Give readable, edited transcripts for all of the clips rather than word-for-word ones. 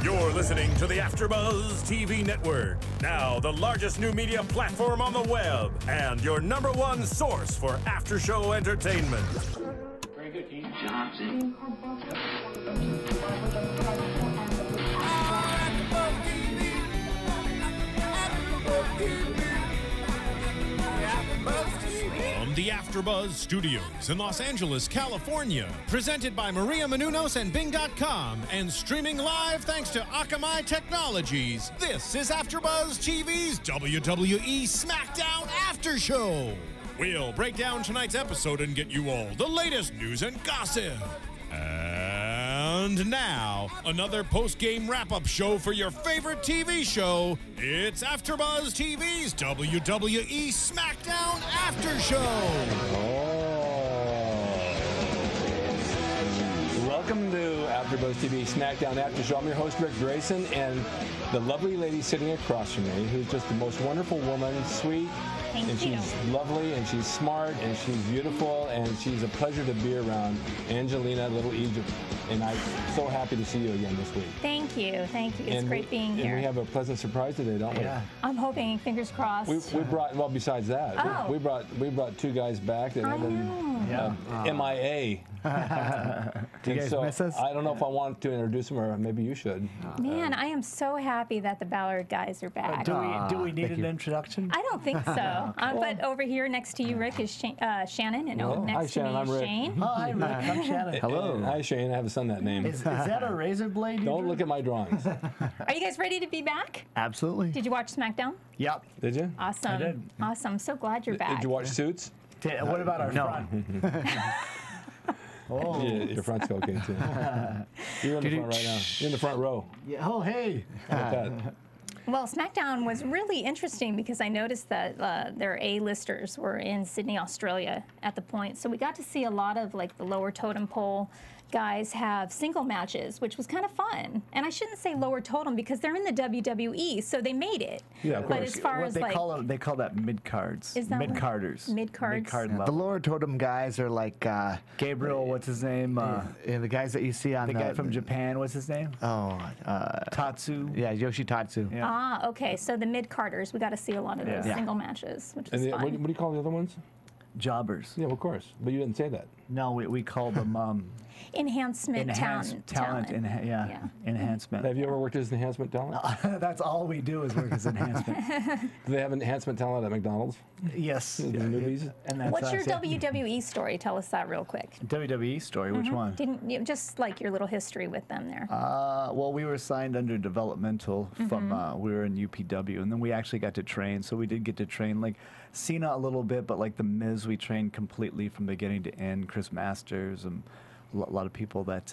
You're listening to the AfterBuzz TV network, now the largest new media platform on the web, and your #1 source for after-show entertainment. Very good, Keith Johnson. From the AfterBuzz Studios in Los Angeles, California, presented by Maria Menounos and Bing.com, and streaming live thanks to Akamai Technologies, this is AfterBuzz TV's WWE Smackdown After Show. We'll break down tonight's episode and get you all the latest news and gossip. And now, another post-game wrap-up show for your favorite TV show. It's AfterBuzz TV's WWE Smackdown After Show. Welcome to AfterBuzz TV Smackdown After Show. I'm your host, Ric Drasin, and the lovely lady sitting across from me, who's just the most wonderful woman, sweet, and she's lovely, and she's smart, and she's beautiful, and she's a pleasure to be around. Angelina, Little Egypt, and I'm so happy to see you again this week. Thank you. It's great being here. And we have a pleasant surprise today, don't we? Yeah. I'm hoping, fingers crossed. We brought, well, besides that, we brought two guys back that have been MIA. Do you guys miss us? I don't know if I want to introduce them, or maybe you should. Man, I am so happy that the Ballard guys are back. Do we need an introduction? I don't think so. But over here next to you, Rick, is Shannon, and next to me is Shane. Hi, Rick. I'm Shannon. Hello. And hi, Shane. I have a son that name. Is that a razor blade? Don't look at my drawings. Are you guys ready to be back? Absolutely. Did you watch SmackDown? Yep. Did you? Awesome. I did. Awesome. So glad you're back. Did you watch Suits? What about our front? Oh. Yeah, your front's okay too. You're in the front right now. You're in the front row. Yeah. Oh, hey. How about that? Well, SmackDown was really interesting because I noticed that their A-listers were in Sydney, Australia at the point. So we got to see a lot of like the lower totem pole guys have single matches, which was kind of fun. And I shouldn't say lower totem because they're in the WWE, so they made it. Yeah, of course. But as far as like, they call that mid cards. Is that mid-carders? Mid-cards. Mid-card The level. lower totem guys are like Gabriel, what's his name? and the guys that you see on the guy from Japan, what's his name? Tatsu. Yeah, Yoshitatsu. Yeah. Ah, okay. So the mid-carders, we got to see a lot of those single matches, which was fun. What do you call the other ones? Jobbers. Yeah, of course. But you didn't say that. No, we call them enhancement enhancement. Have you ever worked as enhancement talent? That's all we do is work as enhancement. Do they have enhancement talent at McDonald's? Yes. In the movies? And that's What's your WWE story? Tell us that real quick. WWE story? Which one? Didn't you just like your little history with them there? Well, we were signed under developmental from we were in UPW, and then we actually got to train. So we did get to train like Cena a little bit, but like the Miz, we trained completely from beginning to end. Chris Masters and a lot of people that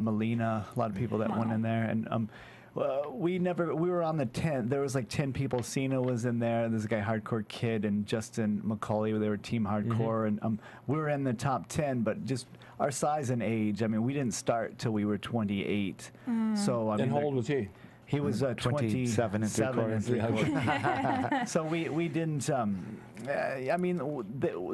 Melina, a lot of people that went in there, and we were on the 10. There was like 10 people. Cena was in there. There's a guy, Hardcore Kid, and Justin McCauley. They were Team Hardcore, and we were in the top 10. But just our size and age. I mean, we didn't start till we were 28. So I mean, And how old was he? He was 27 and three-quarters. So we didn't. I mean,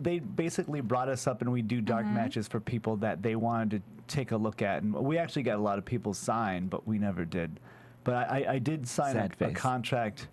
they basically brought us up, and we do dark matches for people that they wanted to take a look at, and we actually got a lot of people signed, but we never did. But I did sign a contract,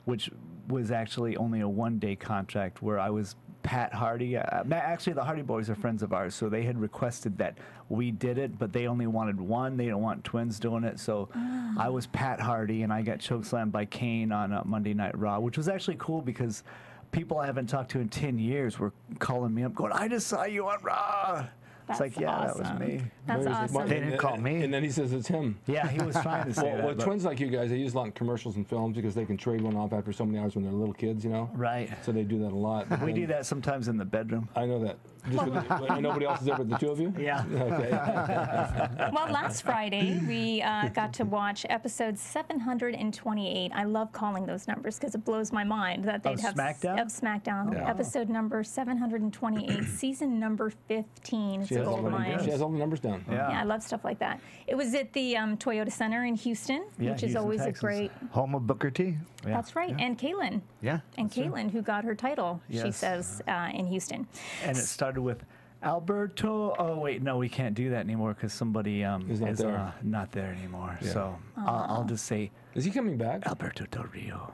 which was actually only a one-day contract, where I was Pat Hardy. Actually, the Hardy Boys are friends of ours, so they had requested that we did it, but they only wanted one. They didn't want twins doing it, so I was Pat Hardy, and I got chokeslammed by Kane on Monday Night Raw, which was actually cool because people I haven't talked to in 10 years were calling me up, going, "I just saw you on Raw." It's like, yeah, awesome. That was me. That's awesome. They didn't call me. And then he says it's him. Yeah, he was trying to say that. Well, twins like you guys, they use a lot in commercials and films because they can trade one off after so many hours when they're little kids, you know? Right. So they do that a lot. We do that sometimes in the bedroom. I know that. Just and nobody else is there but the two of you? Yeah. Okay. Well, last Friday, we got to watch episode 728. I love calling those numbers because it blows my mind that they'd have SmackDown? Of SmackDown. Yeah. Episode number 728, season number 15. It's a gold mine. She has all the numbers down. Yeah, I love stuff like that. It was at the Toyota Center in Houston, Yeah, which is Houston, always Texas. a great. Home of Booker T. Yeah. That's right. And Kaitlyn. Yeah. And Kaitlyn, who got her title, she Yes. says, in Houston. And it started with Alberto. Oh wait, no, we can't do that anymore because somebody He's not is there. not there anymore. Yeah. So I'll just say Is he coming back? Alberto Del Rio.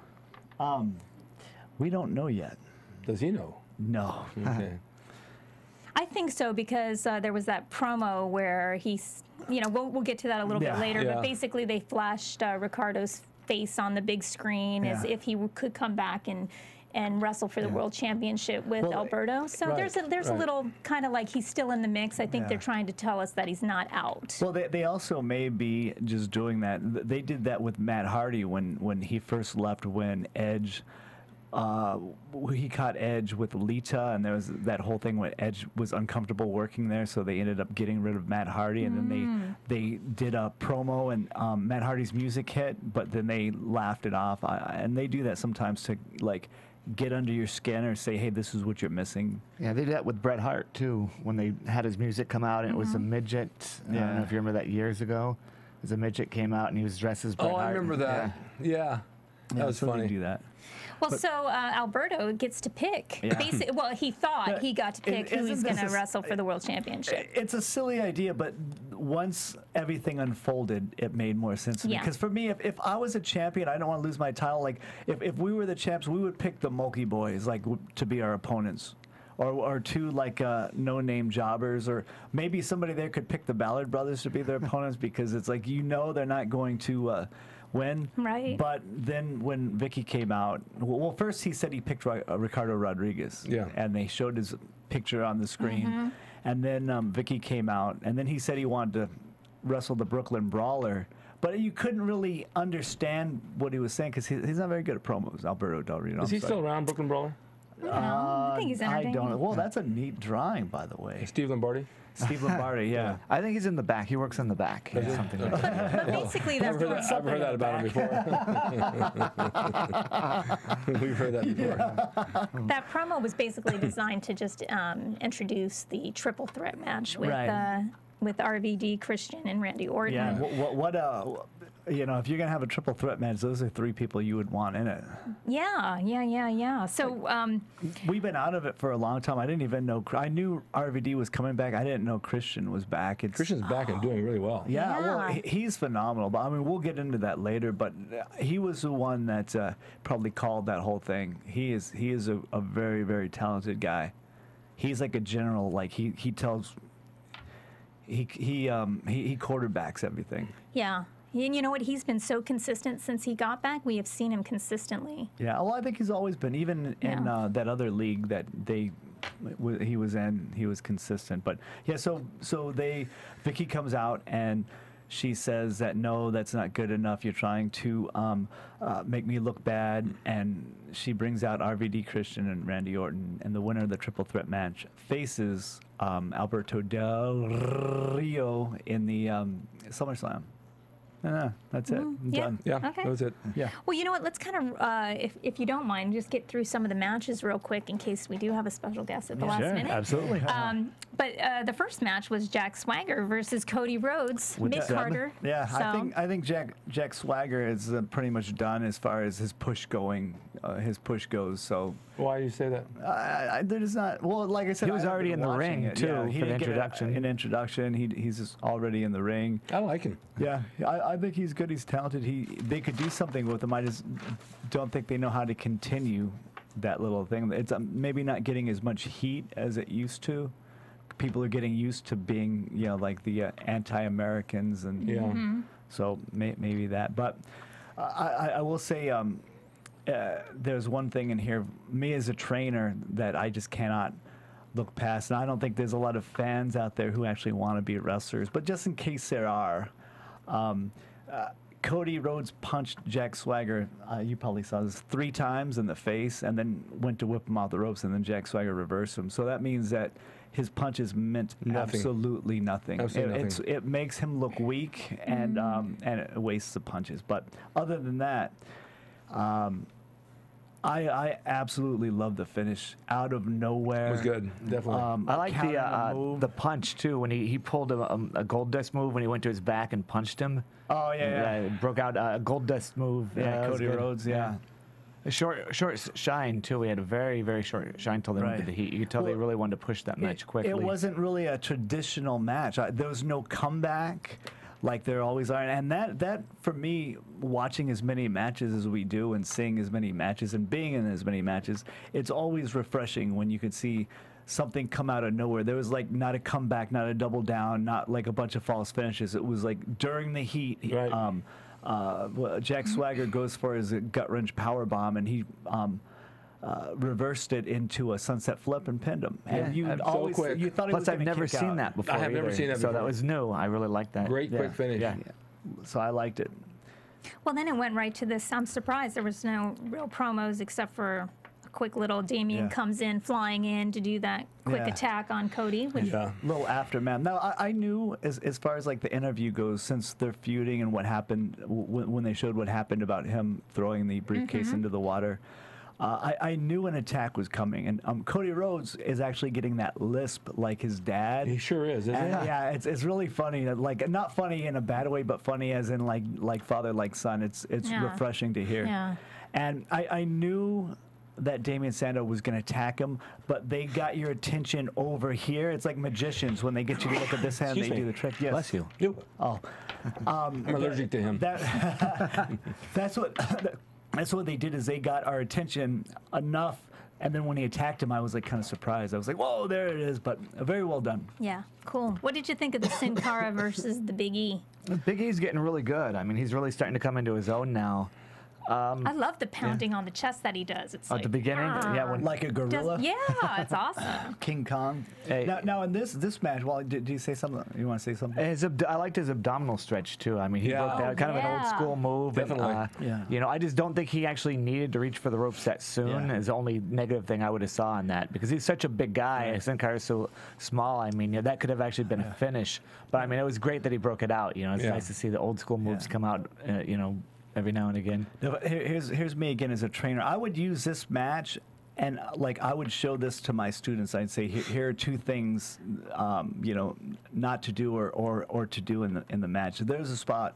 We don't know yet. Does he know? No. Okay. I think so because there was that promo where he's, we'll get to that a little bit later, Yeah. but basically they flashed Ricardo's face on the big screen as if he could come back and wrestle for the World Championship with Alberto. So there's a little kind of like he's still in the mix. I think they're trying to tell us that he's not out. Well, they also may be just doing that. They did that with Matt Hardy when he first left, when Edge, he caught Edge with Lita, and there was that whole thing when Edge was uncomfortable working there, so they ended up getting rid of Matt Hardy, and then they did a promo, and Matt Hardy's music hit, but then they laughed it off, and they do that sometimes to like get under your skin or say, hey, this is what you're missing. Yeah, they did that with Bret Hart, too, when they had his music come out, and it was a midget. I don't know if you remember that years ago. It was a midget came out, and he was dressed as Bret Hart. I remember that. Yeah. That was so funny. They do that. Well, so Alberto gets to pick. Well, he thought he got to pick who he's going to wrestle for the World Championship. It's a silly idea, but once everything unfolded, it made more sense to me. Because for me, if I was a champion, I don't want to lose my title. Like, if we were the champs, we would pick the Mulkey Boys, like, to be our opponents. Or two, like, no-name jobbers. Or maybe somebody there could pick the Ballard Brothers to be their opponents, because it's like, they're not going to win. Right. But then when Vickie came out, well, first he said he picked Ricardo Rodriguez. Yeah. And they showed his picture on the screen. And then Vickie came out, and then he said he wanted to wrestle the Brooklyn Brawler. But you couldn't really understand what he was saying because he's not very good at promos, Alberto Del Rio. Is he still around, Brooklyn Brawler? I think he's entertaining. I don't know. Well, that's a neat drawing, by the way. Steve Lombardi? Steve Lombardi, yeah. I think he's in the back. He works in the back. Something like that. But basically, that's I've heard that about him before. We've heard that before. that promo was basically designed to just introduce the triple threat match with RVD, Christian, and Randy Orton. Yeah. If you're gonna have a triple threat match, those are three people you would want in it. Yeah. So we've been out of it for a long time. I didn't even know. I knew RVD was coming back. I didn't know Christian was back. Christian's back and doing really well. Yeah, well, he's phenomenal. But I mean, we'll get into that later. But he was the one that probably called that whole thing. He is a very, very talented guy. He's like a general. Like he tells. He quarterbacks everything. Yeah. And you know what? He's been so consistent since he got back. We have seen him consistently. Yeah, well, I think he's always been. Even in that other league that he was in, he was consistent. But yeah, so Vickie comes out and she says that no, that's not good enough. You're trying to make me look bad. And she brings out RVD, Christian, and Randy Orton, and the winner of the triple threat match faces Alberto Del Rio in the SummerSlam. That's it. I'm done. Yeah, Okay. that was it. Yeah. Well, you know what? Let's kind of, if you don't mind, just get through some of the matches real quick in case we do have a special guest at the last minute. Absolutely. But the first match was Jack Swagger versus Cody Rhodes, mid-Carter. Yeah, So, I think Jack Swagger is pretty much done as far as his push goes. So Why do you say that? there's not. Well, like I said, He was already in the ring, too, for the introduction. An introduction. He's just already in the ring. I like him. Yeah, I think he's good. He's talented. They could do something with him. I just don't think they know how to continue that little thing. It's maybe not getting as much heat as it used to. People are getting used to being, like the anti-Americans, and so maybe that. But I will say there's one thing in here, me as a trainer, that I just cannot look past. And I don't think there's a lot of fans out there who actually want to be wrestlers. But just in case there are, Cody Rhodes punched Jack Swagger, you probably saw this, 3 times in the face, and then went to whip him off the ropes, and then Jack Swagger reversed him. So that means that his punches meant absolutely nothing. It makes him look weak, and it wastes the punches. But other than that, I absolutely love the finish out of nowhere. It was good, definitely. I like the punch too when he pulled a gold dust move when he went to his back and punched him. Oh yeah. Broke out a gold dust move. Yeah, Cody Rhodes. Yeah. A short shine too. We had a very, very short shine till they went to the heat. You could tell they really wanted to push that match quickly. It wasn't really a traditional match. There was no comeback like there always are, and that for me, watching as many matches as we do and seeing as many matches and being in as many matches, it's always refreshing when you can see something come out of nowhere. There was like not a comeback, not a double down, not like a bunch of false finishes. It was like during the heat. Jack Swagger goes for his gut wrench power bomb, and he reversed it into a sunset flip and pinned him. And you always you thought it was I've never seen that before. I have never seen that before. So that was new. I really liked that. Great quick finish. Yeah. So I liked it. Well, then it went right to this. I'm surprised there was no real promos except for a quick little Damien comes in, flying in to do that quick attack on Cody. Which little aftermath. Now, I knew as far as like the interview goes, since they're feuding and what happened when they showed what happened about him throwing the briefcase into the water, I knew an attack was coming. And Cody Rhodes is actually getting that lisp like his dad. He sure is, isn't he? Yeah, it's really funny. Like, not funny in a bad way, but funny as in like father, like son. It's refreshing to hear. Yeah. And I knew that Damien Sandow was going to attack him, but they got your attention over here. It's like magicians. When they get you to look at this hand, they do the trick. Yes. Bless you. Oh. I'm allergic to him. That's what they did, is they got our attention enough, and then when he attacked him, I was like kind of surprised. I was like, whoa, there it is, but very well done. Yeah, cool. What did you think of the Sin Cara versus the Big E? Big E's getting really good. I mean, he's really starting to come into his own now. I love the pounding on the chest that he does. It's at the beginning, like a gorilla. It's awesome. King Kong. Hey. Now in this match, well, did you say something? You want to say something? I liked his abdominal stretch too. I mean, he broke that kind of an old school move. Definitely. And, you know, I just don't think he actually needed to reach for the ropes that soon. Is the only negative thing I would have saw on that, because he's such a big guy. Sin Cara's so small. I mean, that could have actually been a finish. But I mean, it was great that he broke it out. You know, it's nice to see the old school moves come out. You know, every now and again. Here's me again as a trainer. I would use this match, and like I would show this to my students. I'd say, here are two things, you know, not to do or to do in the match. So there's a spot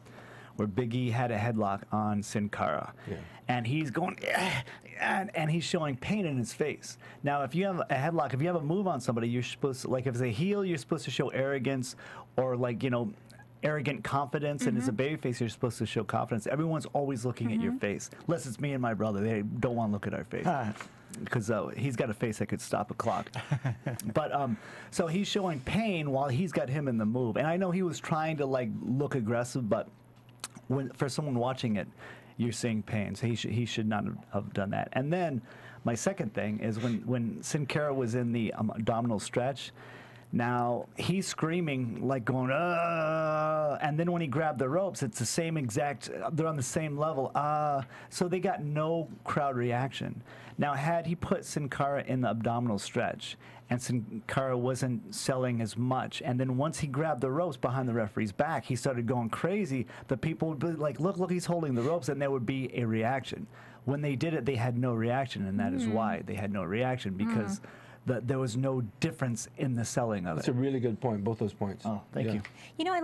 where Big E had a headlock on Sin Cara, and he's going, and he's showing pain in his face. Now, if you have a headlock, if you have a move on somebody, you're supposed to, like, if it's a heel, you're supposed to show arrogance, or like, you know, arrogant confidence, and as a babyface, you're supposed to show confidence. Everyone's always looking at your face, unless it's me and my brother. They don't want to look at our face because he's got a face that could stop a clock. But so he's showing pain while he's got him in the move, and I know he was trying to like look aggressive, but for someone watching it, you're seeing pain, so he should not have done that. And then my second thing is when Sin Cara was in the abdominal stretch. Now, he's screaming, like going, and then when he grabbed the ropes, it's the same exact, they're on the same level, so they got no crowd reaction. Now, had he put Sin Cara in the abdominal stretch, and Sin Cara wasn't selling as much, and then once he grabbed the ropes behind the referee's back, he started going crazy, the people would be like, look, he's holding the ropes, and there would be a reaction. When they did it, they had no reaction, and that is why they had no reaction, because there was no difference in the selling of it. That's a really good point, both those points. Oh, thank you. You know, I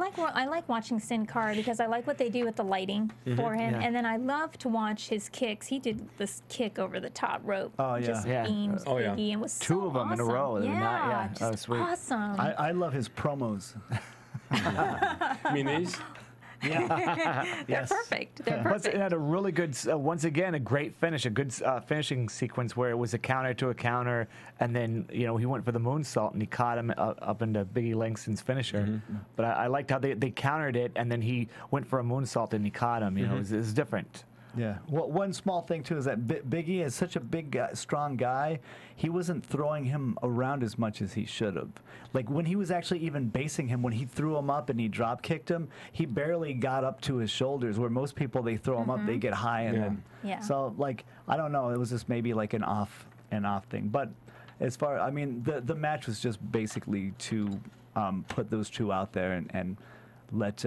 like watching Sin Cara because I like what they do with the lighting for him, and then I love to watch his kicks. He did this kick over the top rope. Oh, yeah. Just beams Biggie, and was so two of them in a row. Yeah, that was sweet. Awesome. I love his promos. You mean these? They're perfect. They're perfect. It had a really good, once again, a great finish, a good finishing sequence where it was a counter to a counter, and then, you know, he went for the moonsault and he caught him up into Big E Langston's finisher. But I liked how they countered it, and then he went for a moonsault and he caught him. You know, it was different. Yeah. Well, one small thing too is that Big E is such a big, strong guy. He wasn't throwing him around as much as he should have. Like when he was actually even basing him, when he threw him up and he drop kicked him, he barely got up to his shoulders. Where most people, they throw him up, they get high, and then so like I don't know. It was just maybe like an off thing. But as far, I mean, the match was just basically to put those two out there and let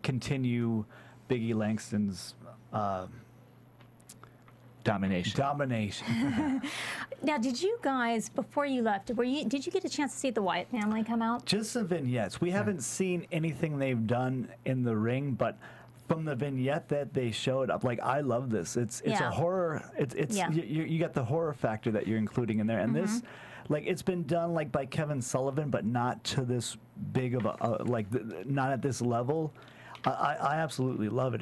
continue Big E Langston's domination. Now, did you guys, before you left, did you get a chance to see the Wyatt family come out? Just some vignettes. We haven't seen anything they've done in the ring, but from the vignette that they showed up, like, I love this. It's a horror. It's you got the horror factor that you're including in there, and this, like, it's been done like by Kevin Sullivan, but not to this big of a not at this level. I absolutely love it.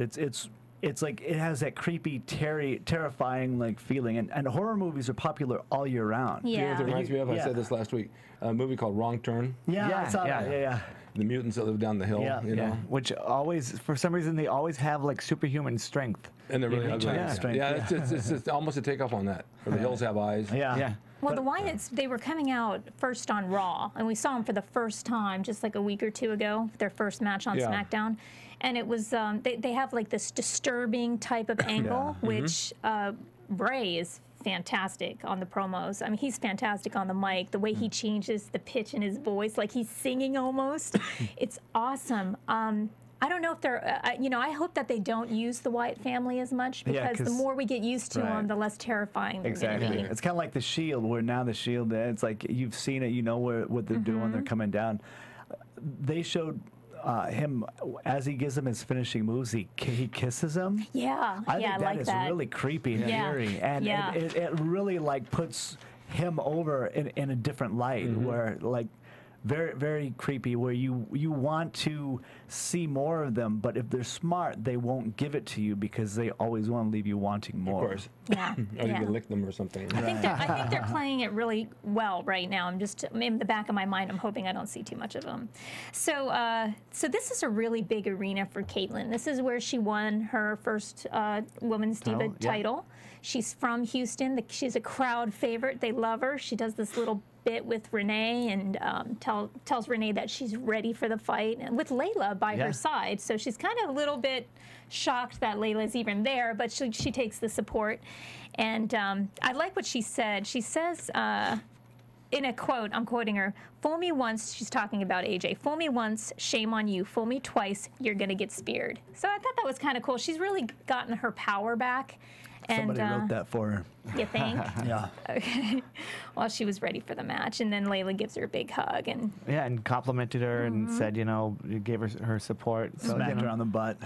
It's like it has that creepy, terrifying like feeling, and horror movies are popular all year round. You know what it reminds me of? I said this last week. A movie called Wrong Turn. I saw that. Yeah. The mutants that live down the hill. You know? Which always, for some reason, they always have like superhuman strength. And they're really ugly. It's almost a takeoff on that. Or the hills have eyes. Well, the Wyatts, they were coming out first on Raw, and we saw them for the first time just like a week or two ago, their first match on SmackDown. And it was, they have like this disturbing type of angle, which Bray is fantastic on the promos. I mean, he's fantastic on the mic. The way he changes the pitch in his voice, like he's singing almost. It's awesome. I don't know if they're, I hope that they don't use the Wyatt family as much, because the more we get used to them, the less terrifying they're going to be. It's kind of like the Shield, where now the Shield, it's like you've seen it, you know what they're doing, they're coming down. They showed him, as he gives him his finishing moves, he kisses him. I think that is really creepy and eerie, and it really like puts him over in a different light, where like very, very creepy, where you want to see more of them, but if they're smart, they won't give it to you because they always want to leave you wanting more. Of course. Or you can lick them or something. I think they're playing it really well right now. I'm just in the back of my mind, I'm hoping I don't see too much of them. So this is a really big arena for Kaitlyn. This is where she won her first Women's Diva title. She's from Houston. She's a crowd favorite. They love her. She does this little bit with Renee and tells Renee that she's ready for the fight, and with Layla by her side. So she's kind of a little bit shocked that Layla's even there, but she takes the support. And I like what she said. She says in a quote, I'm quoting her, "Fool me once," she's talking about AJ, "fool me once, shame on you. Fool me twice, you're going to get speared." So I thought that was kind of cool. She's really gotten her power back. Somebody wrote that for her. You think? Yeah. Okay. Well, she was ready for the match, and then Layla gives her a big hug, and and complimented her and said, gave her support. So, smacked her on the butt.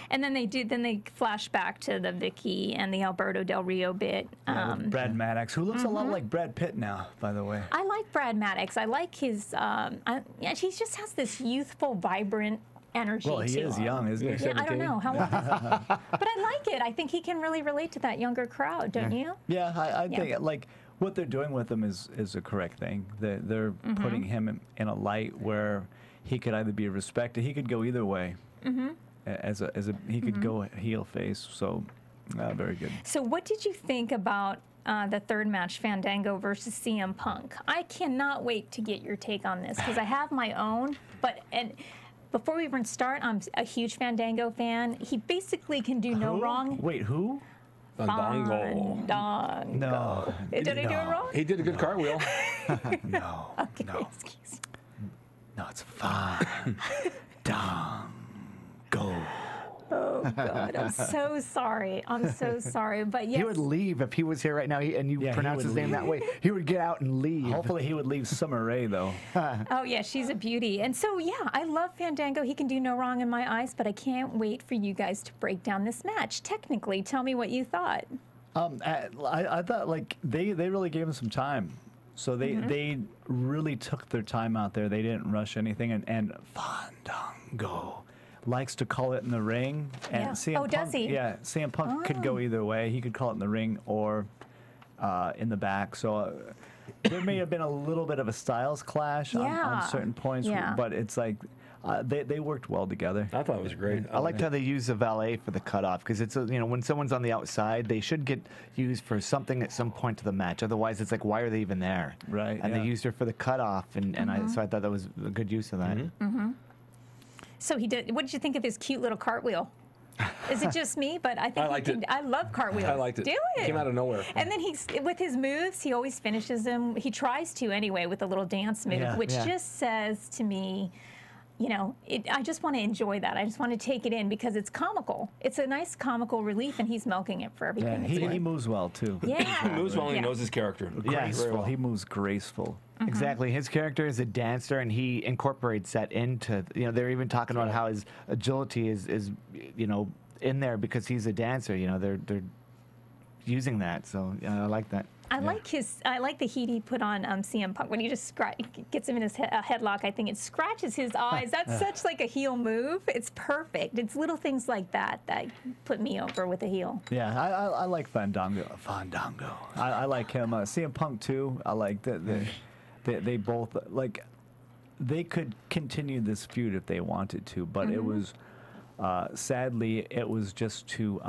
And then they flash back to the Vickie and the Alberto Del Rio bit. Brad Maddox, who looks a lot like Brad Pitt now, by the way. I like Brad Maddox. I like his. He just has this youthful, vibrant energy. Well, he is young, isn't he? Yeah, I don't know how old is he? But I like it. I think he can really relate to that younger crowd, don't you? Yeah, I think like what they're doing with him is a correct thing. They're putting him in a light where he could either be respected. He could go either way. He could go heel face. So very good. So what did you think about the third match, Fandango versus CM Punk? I cannot wait to get your take on this, because I have my own, and before we even start, I'm a huge Fandango fan. He basically can do no wrong. Wait, who? Fandango. No. Did I do it wrong? He did a good cartwheel. No. Okay, No. excuse me. No, it's Fandango. Oh, God, I'm so sorry. I'm so sorry. But yes. He would leave if he was here right now and you pronounce his name that way. He would get out and leave. Hopefully he would leave Summer Rae, though. Oh, yeah, she's a beauty. And so, yeah, I love Fandango. He can do no wrong in my eyes, but I can't wait for you guys to break down this match. Technically, tell me what you thought. I thought, like, they really gave him some time. So they really took their time out there. They didn't rush anything. And Fandango likes to call it in the ring. And CM Punk, does he? Yeah, CM Punk could go either way. He could call it in the ring or in the back. So there may have been a little bit of a styles clash on certain points, but it's like they worked well together. I thought it was great. I liked how they used the valet for the cutoff, because it's when someone's on the outside, they should get used for something at some point to the match. Otherwise, it's like, why are they even there? Right. And they used her for the cutoff, and so I thought that was a good use of that. So he did. What did you think of his cute little cartwheel? Is it just me? But I think I liked it. I love cartwheels. I liked it. Do it. Came out of nowhere. And then with his moves, he always finishes them. He tries to anyway with a little dance move, which just says to me, you know, I just want to enjoy that. I just want to take it in because it's comical. It's a nice comical relief, and he's milking it for everything. Yeah, he moves well too. Yeah. He moves well and he knows his character. Graceful. He moves graceful. Exactly. His character is a dancer, and he incorporates that into, you know, they're even talking about how his agility is you know, in there because he's a dancer. You know, they're using that. So I like that. I like the heat he put on CM Punk when he just gets him in his headlock. I think it scratches his eyes. That's such like a heel move. It's perfect. It's little things like that that put me over with a heel. Yeah, I like Fandango. I like him. CM Punk too. I like that. They both like. They could continue this feud if they wanted to, but it was sadly it was just to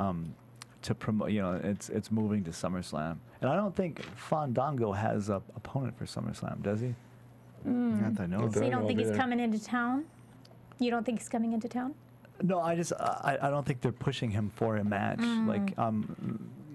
promote. You know, it's moving to SummerSlam. And I don't think Fandango has an opponent for SummerSlam, does he? Not that I know. So you don't think he's coming into town? You don't think he's coming into town? No, I don't think they're pushing him for a match. Like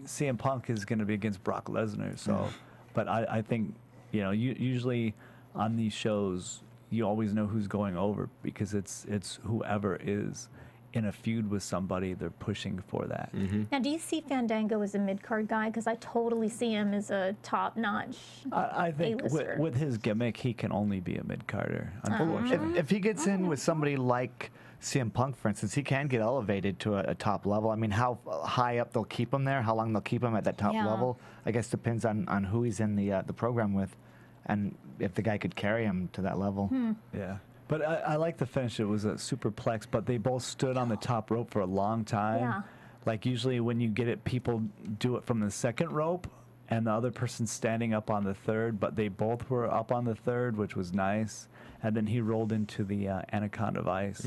CM Punk is going to be against Brock Lesnar, so. But I think, you know, usually on these shows you always know who's going over because it's whoever is in a feud with somebody, they're pushing for that. Now, do you see Fandango as a mid-card guy? Because I totally see him as a top-notch I think with his gimmick, he can only be a mid-carder, unfortunately. If he gets in with somebody like CM Punk, for instance, he can get elevated to a top level. I mean, how high up they'll keep him there, how long they'll keep him at that top level, I guess depends on who he's in the program with, and if the guy could carry him to that level. Yeah. But I like the finish. It was a superplex, but they both stood on the top rope for a long time. Yeah. Like usually when you get it, people do it from the second rope and the other person's standing up on the third, but they both were up on the third, which was nice. And then he rolled into the Anaconda of Ice.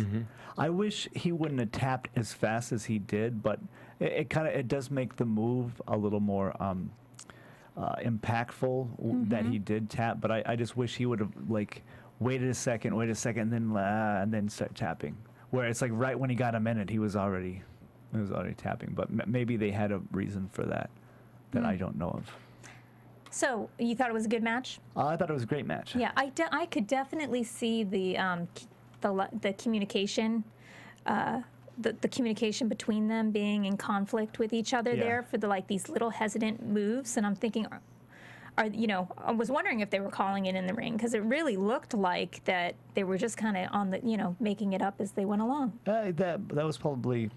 I wish he wouldn't have tapped as fast as he did, but it does make the move a little more impactful that he did tap. But I just wish he would have like waited a second, and then start tapping. Where it's like right when he got a minute, he was already tapping. But maybe they had a reason for that I don't know of. So you thought it was a good match? I thought it was a great match. Yeah, I could definitely see the communication, the communication between them being in conflict with each other there for these little hesitant moves. And I'm thinking, I was wondering if they were calling it in the ring because it really looked like that they were just kind of on the, making it up as they went along. That was probably.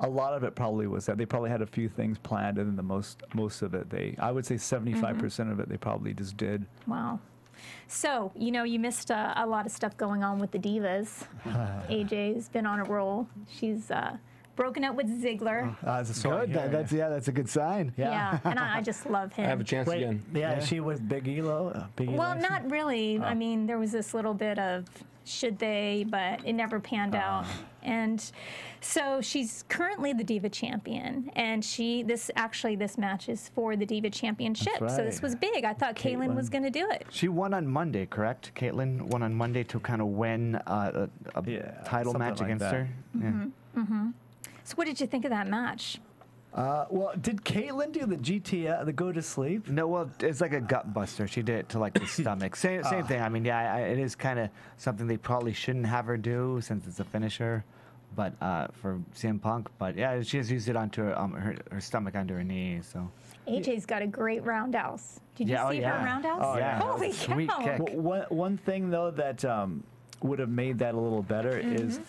A lot of it probably was that they probably had a few things planned, and then the most of it I would say 75% of it they probably just did. Wow. So you missed a lot of stuff going on with the Divas. AJ's been on a roll. She's broken up with Ziggler. That's good. That's a good sign. Yeah, and I just love him. I have a chance again. Yeah, she was Big Elo. Well, not really. I mean, there was this little bit of should they, but it never panned out. And so she's currently the Diva Champion, and this match is for the Diva Championship. Right. So this was big. I thought Kaitlyn was going to do it. She won on Monday, correct? Kaitlyn won on Monday to kind of win a title match against her. So what did you think of that match? Well, did Kaitlyn do the GTS, the go to sleep? No, well, it's like a gut buster. She did it to like the stomach. Same thing. I mean, it is kind of something they probably shouldn't have her do since it's a finisher, but for CM Punk. But yeah, she has used it onto her stomach under her knee. So AJ's got a great roundhouse. Did you see her roundhouse? Oh yeah, holy sweet cow! kick. One thing though that would have made that a little better is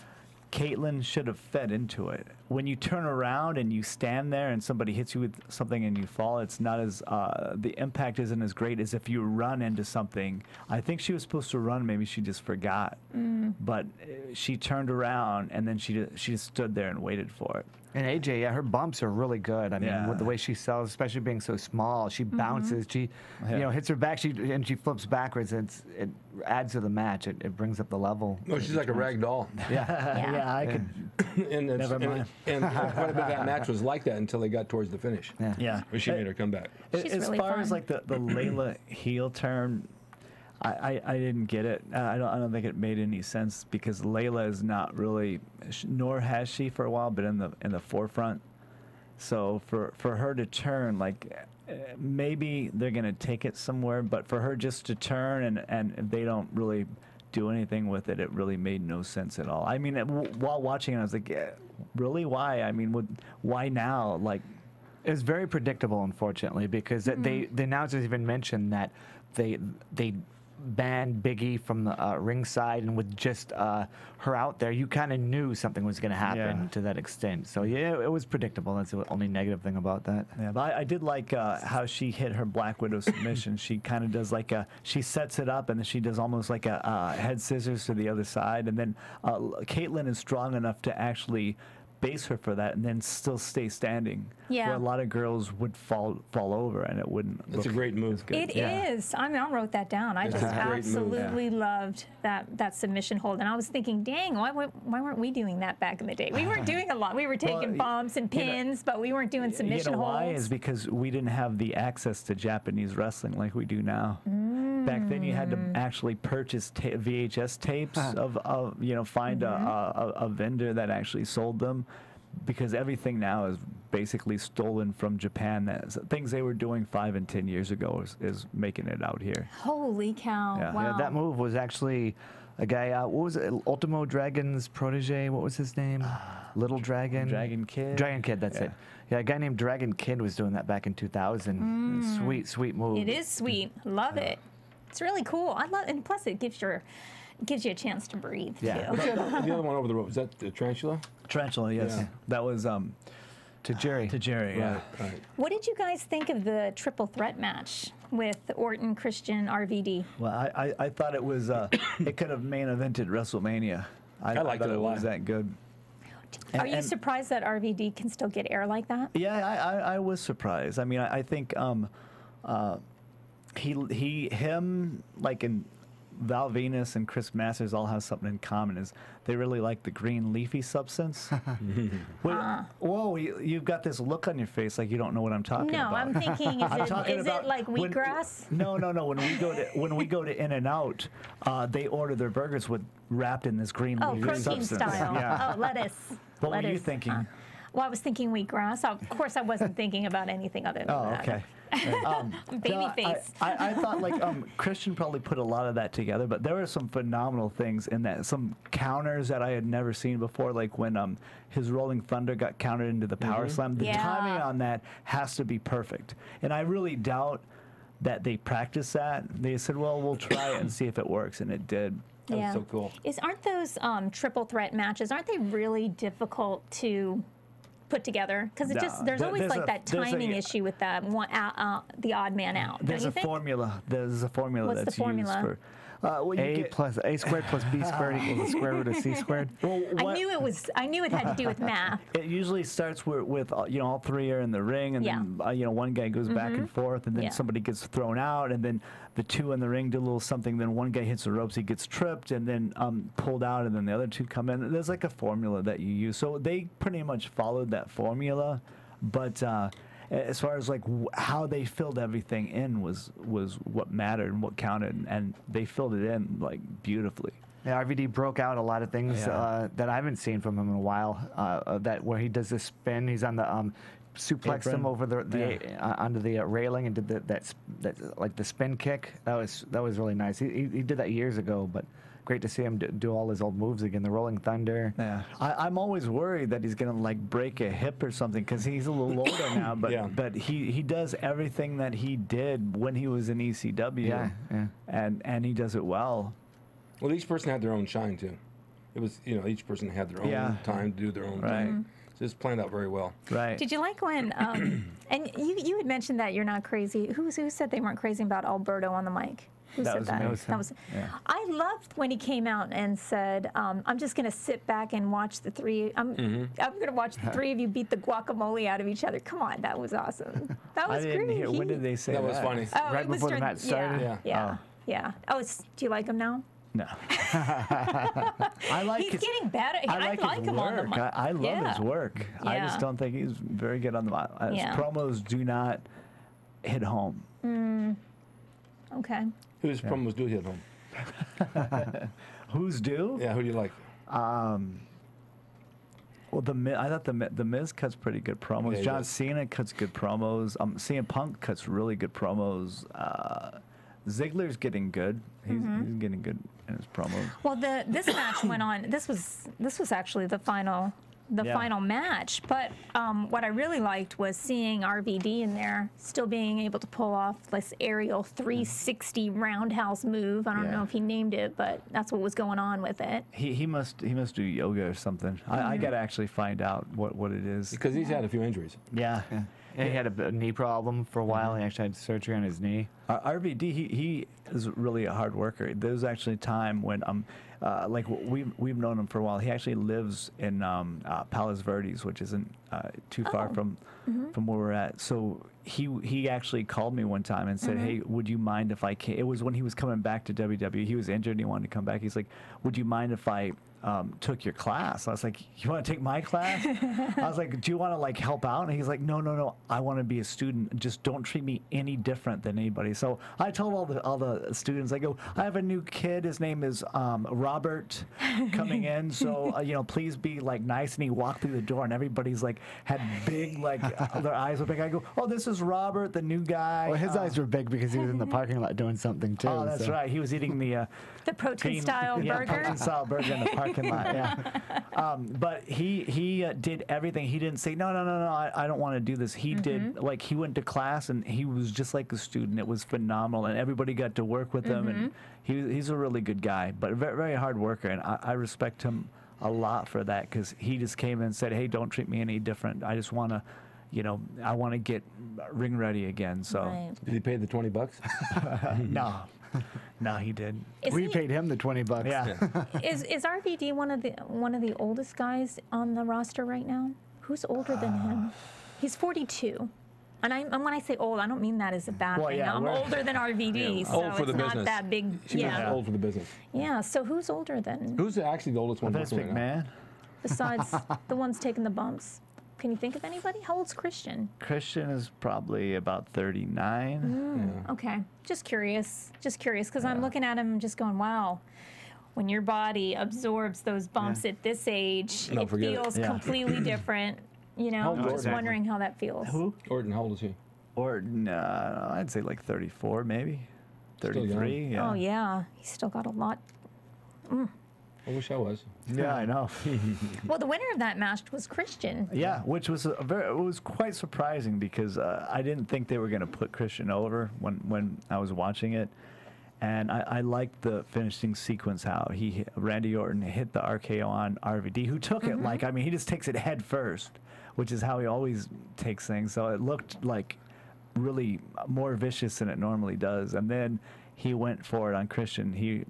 Kaitlyn should have fed into it. When you turn around and you stand there and somebody hits you with something and you fall, it's not as the impact isn't as great as if you run into something. I think she was supposed to run, maybe she just forgot, but she turned around and then she just stood there and waited for it. And AJ, her bumps are really good. I mean, with the way she sells, especially being so small, she bounces. She, hits her back. She flips backwards. And it adds to the match. It brings up the level. Oh, she's like a rag doll. Yeah, I could. Never mind. And quite a bit of that match was like that until they got towards the finish. Yeah. Where she made her come back. She's as really far fun. as like the Layla heel turn, I didn't get it. I don't think it made any sense because Layla is not really, nor has she for a while, but in the forefront. So for her to turn, like maybe they're gonna take it somewhere, but for her just to turn and they don't really do anything with it. It really made no sense at all. I mean, while watching it, I was like, really? Why? I mean, why now? Like, it was very predictable, unfortunately, because the announcers even mentioned that they banned Biggie from the ringside, and with just her out there, you kind of knew something was going to happen to that extent. So yeah, it was predictable. That's the only negative thing about that. Yeah, but I did like how she hit her Black Widow submission. She kind of does like she sets it up, and then she does almost like a head scissors to the other side, and then Kaitlyn is strong enough to actually base her for that and then still stay standing. Yeah. Where a lot of girls would fall over and it wouldn't. It's a great move. It is. I mean, I wrote that down. I just absolutely loved that submission hold. And I was thinking, dang, why weren't we doing that back in the day? We weren't doing a lot. We were taking bumps and pins, but we weren't doing submission holds. Why? Is because we didn't have the access to Japanese wrestling like we do now. Back then, you had to actually purchase VHS tapes find a vendor that actually sold them, because everything now is basically stolen from Japan. Things they were doing 5 and 10 years ago is making it out here. Holy cow! Yeah. Wow. Yeah, that move was actually a guy. What was it? Ultimo Dragon's protege. What was his name? Little Dragon. Dragon Kid. Dragon Kid. That's it. Yeah, a guy named Dragon Kid was doing that back in 2000. Sweet move. It is sweet. Love it. It's really cool. I love, and plus it gives you a chance to breathe too. The other one over the rope, is that the Tarantula? Tarantula, yes. Yeah. That was to Jerry. To Jerry, yeah. Right. What did you guys think of the triple threat match with Orton, Christian, RVD? Well, I thought it was it could have main evented WrestleMania. I liked thought it a lot. was that good. Are you surprised that RVD can still get air like that? Yeah, I was surprised. I mean, I think him like in Val Venus and Chris Masters all have something in common, is they really like the green leafy substance. Whoa, you've got this look on your face like you don't know what I'm talking about. No, I'm thinking, is it like wheatgrass? No. When we go to In-N-Out, they order their burgers wrapped in this green leafy protein substance. style. Yeah. Oh, lettuce. What were you thinking? Well, I was thinking wheatgrass. Of course, I wasn't thinking about anything other than that. Okay. Baby face. I thought like Christian probably put a lot of that together, but there were some phenomenal things in that. Some counters that I had never seen before, like when his Rolling Thunder got countered into the Power Slam. The timing on that has to be perfect, and I really doubt that they practiced that. They said, "Well, we'll try it and see if it works," and it did. That was so cool. Aren't those triple threat matches? Aren't they really difficult to put together? Because there's always like that timing issue with that one, the odd man out. There's a formula. There's a formula What's that's the formula? used for. A squared plus B squared equals the square root of C squared. Well, I knew it had to do with math. It usually starts with all three are in the ring, and then one guy goes back and forth, and then somebody gets thrown out, and then the two in the ring do a little something. Then one guy hits the ropes, he gets tripped, and then pulled out, and then the other two come in. There's like a formula that you use, so they pretty much followed that formula, but. As far as like how they filled everything in was what mattered and what counted, and they filled it in like beautifully. Yeah, RVD broke out a lot of things that I haven't seen from him in a while. That where he does this spin, he's on the suplexed him over onto the railing and did that like the spin kick. That was really nice. He did that years ago, but. Great to see him do all his old moves again. The Rolling Thunder. Yeah, I'm always worried that he's gonna like break a hip or something because he's a little older now. But but he does everything that he did when he was in ECW. Yeah. And he does it well. Well, each person had their own shine too. It was each person had their own time to do their own thing. So it's planned out very well. Right. Did you like when? And you had mentioned that you're not crazy. Who said they weren't crazy about Alberto on the mic? Who said that? That was I loved when he came out and said, "I'm just going to sit back and watch the three. I'm going to watch the three of you beat the guacamole out of each other." Come on, that was awesome. That was I didn't great. hear. When did they say that? That was funny. Oh, right before the match started. Yeah. Oh, do you like him now? No. I like. He's getting better. I like him on the mic. I love his work. I just don't think he's very good on the mic. His promos do not hit home. Okay. Whose promos do hit home? Who's do? Yeah, who do you like? Well, I thought the Miz cuts pretty good promos. Yeah, John Cena cuts good promos. CM Punk cuts really good promos. Ziggler's getting good. He's getting good in his promos. Well, this match went on. This was actually the final match. But what I really liked was seeing RVD in there, still being able to pull off this aerial 360 roundhouse move. I don't know if he named it, but that's what was going on with it. He must do yoga or something. I got to actually find out what it is. Because he's had a few injuries. Yeah. And he had a knee problem for a while. He actually had surgery on his knee. RVD, he is really a hard worker. There was actually a time when like we've known him for a while. He actually lives in Palos Verdes, which isn't too far from where we're at. So he actually called me one time and said, "Hey, would you mind if I came?" It was when he was coming back to WWE. He was injured and he wanted to come back. He's like, "Would you mind if I took your class?" I was like, "You want to take my class?" I was like, "Do you want to like help out?" And he's like, "No. I want to be a student. Just don't treat me any different than anybody." So I told all the students, I go, "I have a new kid. His name is Robert, coming in. So please be like nice." And he walked through the door, and everybody's like had big like their eyes were big. I go, "Oh, this is Robert, the new guy." Well, his eyes were big because he was in the parking lot doing something too. Oh, that's right. He was eating the protein-style burger. Protein-style burger in the parking lot. Yeah. But he did everything. He didn't say no. I don't want to do this. He did like he went to class and he was just like a student. It was phenomenal, and everybody got to work with him. And he's a really good guy, but a very, very hard worker, and I respect him a lot for that because he just came in and said, "Hey, don't treat me any different. I just want to." I want to get ring ready again. So, Did he pay the $20? No, he did. We paid him the $20. Yeah. Is RVD one of the oldest guys on the roster right now? Who's older than him? He's 42. And when I say old, I don't mean that as a bad thing. I'm older than RVD, so old for it's the not business. that big. She was old for the business. Yeah. So who's older than? Who's actually the oldest one? Vince McMahon. Besides the ones taking the bumps. Can you think of anybody? How old's Christian? Christian is probably about 39. Okay. Just curious, because I'm looking at him and just going, wow. When your body absorbs those bumps at this age, it feels completely different. I'm just wondering how that feels. Who? Orton, how old is he? Orton, I'd say like 34, maybe. 33, yeah. Oh, yeah. He's still got a lot. I wish I was. Yeah, I know. Well, the winner of that match was Christian. Yeah, which was it was quite surprising because I didn't think they were going to put Christian over when I was watching it. And I liked the finishing sequence, how Randy Orton hit the RKO on RVD, who took it he just takes it head first, which is how he always takes things. So it looked like really more vicious than it normally does. And then he went for it on Christian. He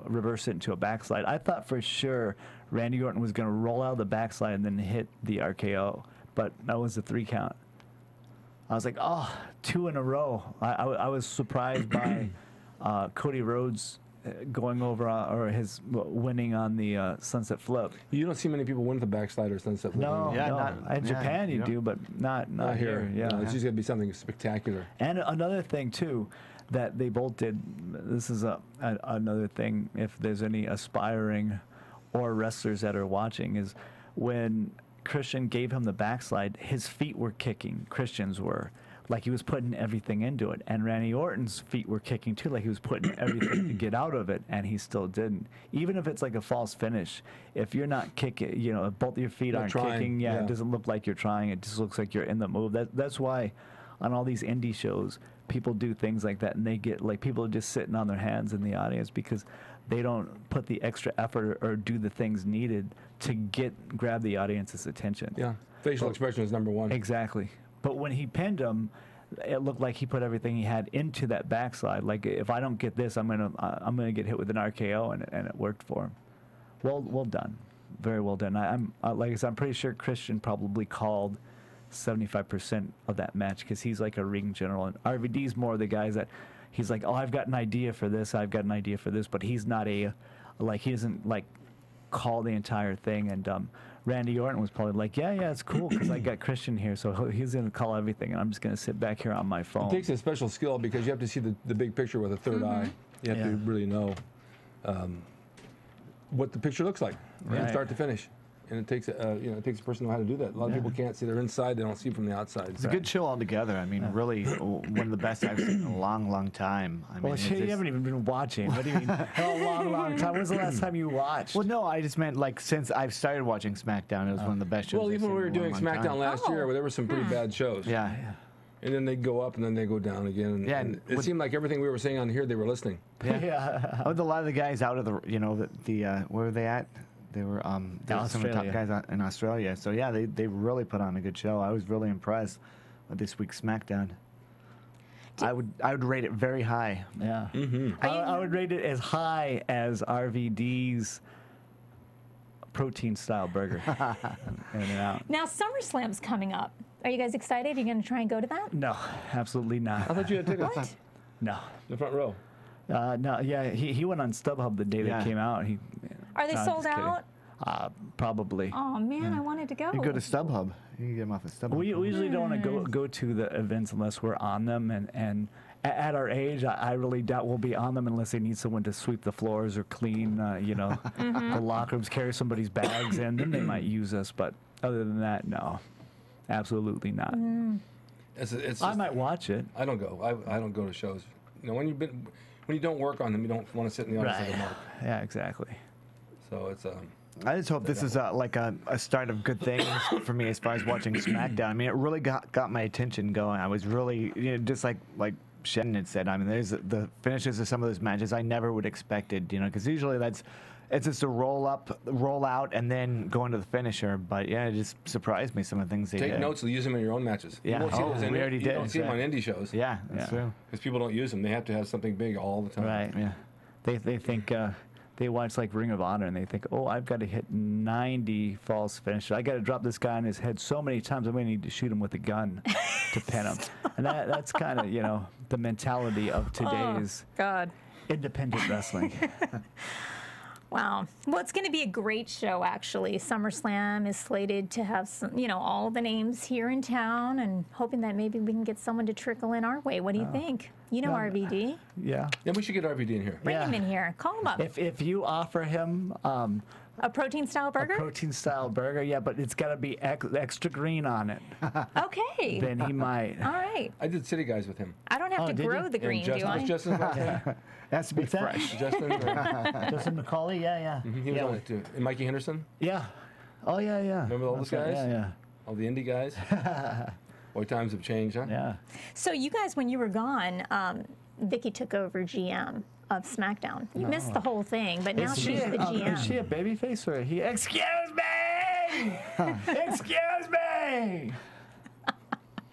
reversed it into a backslide. I thought for sure Randy Orton was going to roll out of the backslide and then hit the RKO, but that was the 3 count. I was like, 2 in a row. I was surprised by Cody Rhodes going over or his winning on the sunset flip. You don't see many people win the backslide or sunset flip. No, in Japan you do, but not here. Yeah, no, it's just going to be something spectacular. And another thing too, that they both did. This is another thing. If there's any aspiring or wrestlers that are watching, is when Christian gave him the backslide, his feet were kicking. Christian's were. Like he was putting everything into it. And Randy Orton's feet were kicking too, like he was putting everything to get out of it, and he still didn't. Even if it's like a false finish, if you're not kicking, if both your feet aren't kicking, it doesn't look like you're trying. It just looks like you're in the move. That's why on all these indie shows, people do things like that, and they get like people are just sitting on their hands in the audience because they don't put the extra effort or do the things needed to grab the audience's attention. Yeah, facial expression is number one. Exactly. But when he pinned him, it looked like he put everything he had into that backslide. Like if I don't get this, I'm gonna get hit with an RKO, and it worked for him. Well done, very well done. I'm like I said, I'm pretty sure Christian probably called 75% of that match because he's like a ring general, and RVD's more the guys that he's like, I've got an idea for this, but he's not he doesn't like call the entire thing. And Randy Orton was probably like, yeah, it's cool because I got Christian here, so he's going to call everything, and I'm just going to sit back here on my phone. It takes a special skill because you have to see the big picture with a third eye. You have to really know what the picture looks like from start to finish. And it takes it takes a person to know how to do that. A lot of people can't see. They're inside. They don't see from the outside. It's a good show altogether. I mean, really one of the best I've seen in a long, long time. I mean, you haven't even been watching. What do you mean? A long, long time. When was the last time you watched? Well, no, I just meant like since I've started watching SmackDown, it was one of the best shows. Well, even when we were doing SmackDown last year, where there were some pretty bad shows. Yeah. And then they'd go up and then they go down again. And it seemed like everything we were saying on here, they were listening. Yeah. A lot of the guys out of the, where were they at? They were some of the top guys in Australia. So yeah, they really put on a good show. I was really impressed with this week's SmackDown. I would rate it very high. Yeah. I would rate it as high as RVD's protein style burger. In and out. Now SummerSlam's coming up. Are you guys excited? Are you going to try and go to that? No, absolutely not. I thought you had tickets. What? No. The front row. No, yeah, he went on StubHub the day that came out. Are they sold out? Probably. Oh man, I wanted to go. You go to StubHub. You can get them off of StubHub. We usually don't want to go to the events unless we're on them, and at our age, I really doubt we'll be on them unless they need someone to sweep the floors or clean, the locker rooms, carry somebody's bags in. Then they might use us, but other than that, no, absolutely not. It's just, I might watch it. I don't go. I don't go to shows. When you don't work on them, you don't want to sit in the audience like a mark. Yeah, exactly. So it's I just hope this is like a start of good things for me as far as watching SmackDown. I mean, it really got my attention going. I was really, just like Shannon had said. I mean, there's the finishes of some of those matches I never would expected. Because usually it's just a roll out, and then go into the finisher. But yeah, it just surprised me some of the things they did. Take notes. Use them in your own matches. Yeah, we already did. You don't see them on indie shows. Yeah, that's true. Because people don't use them. They have to have something big all the time. Right. Yeah. They think. They watch like Ring of Honor and they think, oh, I've got to hit 90 false finishes. I got to drop this guy on his head so many times I'm going to need to shoot him with a gun to pin him. And that's kind of, the mentality of today's independent wrestling. Wow. Well, it's going to be a great show, actually. SummerSlam is slated to have some, all the names here in town, and hoping that maybe we can get someone to trickle in our way. What do you think? RVD. Yeah. Yeah, we should get RVD in here. Bring him in here. Call him up. If you offer him a protein-style burger? A protein-style burger, yeah, but it's got to be extra green on it. Okay. Then he might. All right. I did City Guys with him. I don't have to grow the green, do I? Justin It has to be fresh. Justin McCauley, yeah. He was on it too. And Mikey Henderson? Yeah. Oh, yeah. Remember all those guys? Yeah. All the indie guys? Boy, times have changed, huh? Yeah. So you guys, when you were gone, Vickie took over GM of SmackDown. You missed the whole thing, but now she's the GM. Is she a babyface or he? Excuse me! Excuse me!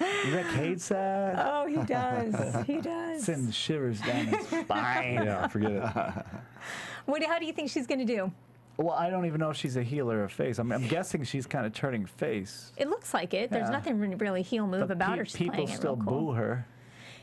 Rick hates that. Oh, he does. He does. Sends shivers down his spine. Yeah, forget it. How do you think she's going to do? Well, I don't even know if she's a heel or a face. I'm guessing she's kind of turning face. It looks like it. There's nothing really heel move about her. She's people playing it still real cool. boo her.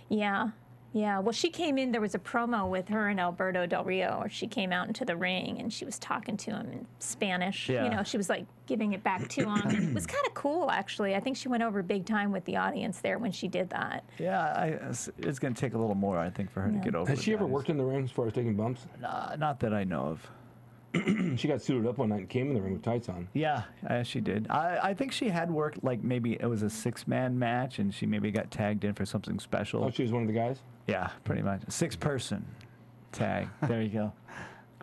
Yeah. Yeah, well, she came in, there was a promo with her and Alberto Del Rio, where she came out into the ring and she was talking to him in Spanish. Yeah. She was like giving it back to him. And it was kind of cool, actually. I think she went over big time with the audience there when she did that. Yeah, it's going to take a little more, I think, for her to get over. Has she ever worked in the ring as far as taking bumps? Not that I know of. She got suited up one night and came in the ring with tights on. Yeah, she did. I think she had worked, like maybe it was a 6-man match and she maybe got tagged in for something special. Oh, she was one of the guys? Yeah, pretty much. 6-person tag. There you go.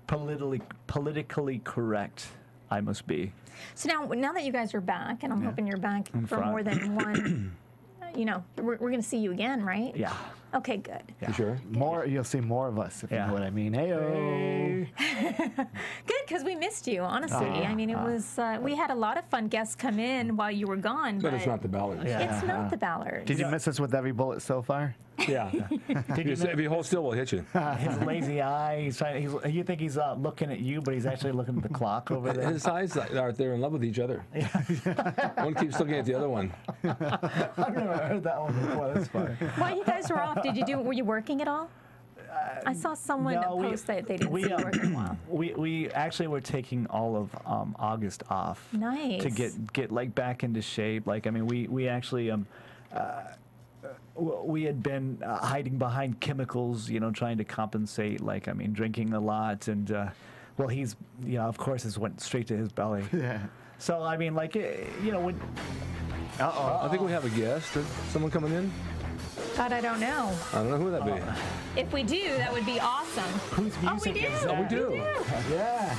Politically correct, I must be. So now that you guys are back, and I'm hoping you're back for more than one, we're going to see you again, right? Yeah. Okay, good. Yeah. You sure? You'll see more of us, if you know what I mean. Hey-o. Good, because we missed you, honestly. I mean, it was, we had a lot of fun guests come in while you were gone. But it's not the Ballards. It's not the Ballards. Did you miss us with every bullet so far? Yeah. If you hold still, we'll hit you. His lazy eye. You think he's looking at you, but he's actually looking at the clock over there. His eyes they're in love with each other. One keeps looking at the other one. I've never heard that one before. That's funny. While you guys were off, were you working at all? I saw someone post that they didn't see you working a while. We actually were taking all of August off. Nice. To get like back into shape. Like, I mean, we actually we had been hiding behind chemicals, trying to compensate. Like, I mean, drinking a lot and Well, he's, of course, this went straight to his belly. Yeah. So, I mean, like, when... I think we have a guest. Is someone coming in? God, I don't know. I don't know who that'd be. If we do, that would be awesome. Whose music we do. is that? Oh, we do. Yeah.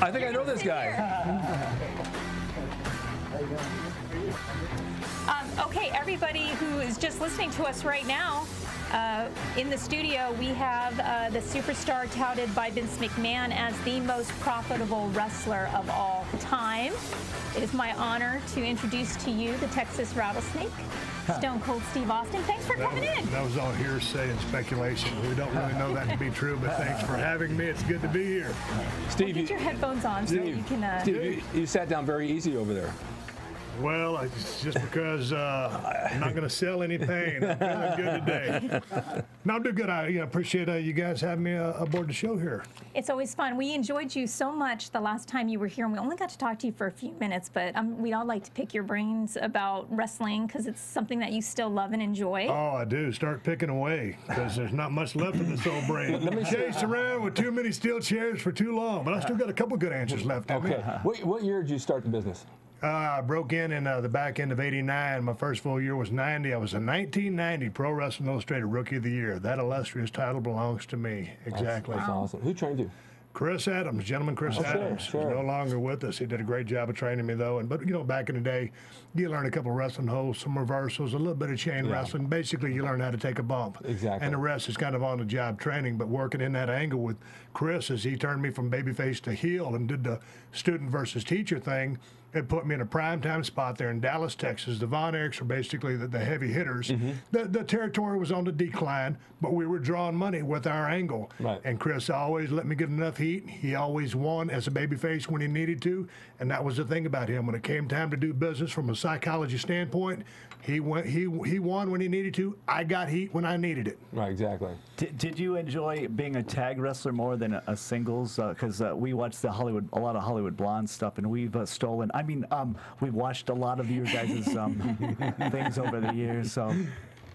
I think I know this guy. Okay, everybody who is just listening to us right now, in the studio, we have the superstar touted by Vince McMahon as the most profitable wrestler of all time. It is my honor to introduce to you the Texas Rattlesnake, Stone Cold Steve Austin. Thanks for coming in. That was all hearsay and speculation. We don't really know that to be true, but thanks for having me. It's good to be here. Steve, Get your headphones on so you can... Steve, you sat down very easy over there. Well, it's just because I'm not going to sell any pain. I'm feeling good today. No, I'm doing good. I appreciate you guys having me aboard the show here. It's always fun. We enjoyed you so much the last time you were here, and we only got to talk to you for a few minutes, but we'd all like to pick your brains about wrestling because it's something that you still love and enjoy. Oh, I do. Start picking away because there's not much left of this old brain. Let me chase around with too many steel chairs for too long, but I still got a couple good answers left in me. What year did you start the business? I broke in the back end of '89. My first full year was '90. I was a 1990 Pro Wrestling Illustrated Rookie of the Year. That illustrious title belongs to me. Exactly. That's awesome. Who trained you? Chris Adams, gentleman Chris Adams. Sure. He's no longer with us. He did a great job of training me, though. But back in the day, you learn a couple of wrestling holds, some reversals, a little bit of chain wrestling. Basically, you learn how to take a bump. Exactly. And the rest is kind of on-the-job training. But working in that angle with Chris as he turned me from babyface to heel and did the student versus teacher thing, it put me in a primetime spot there in Dallas, Texas. The Von Erichs were basically the heavy hitters. The territory was on the decline, but we were drawing money with our angle. Right. And Chris always let me get enough heat. He always won as a babyface when he needed to, and that was the thing about him. When it came time to do business from a psychology standpoint, he won when he needed to. I got heat when I needed it. Right, exactly. Did you enjoy being a tag wrestler more than a singles? Because we watched a lot of Hollywood Blonde stuff, and we've stolen. I mean, we've watched a lot of your guys' things over the years. So,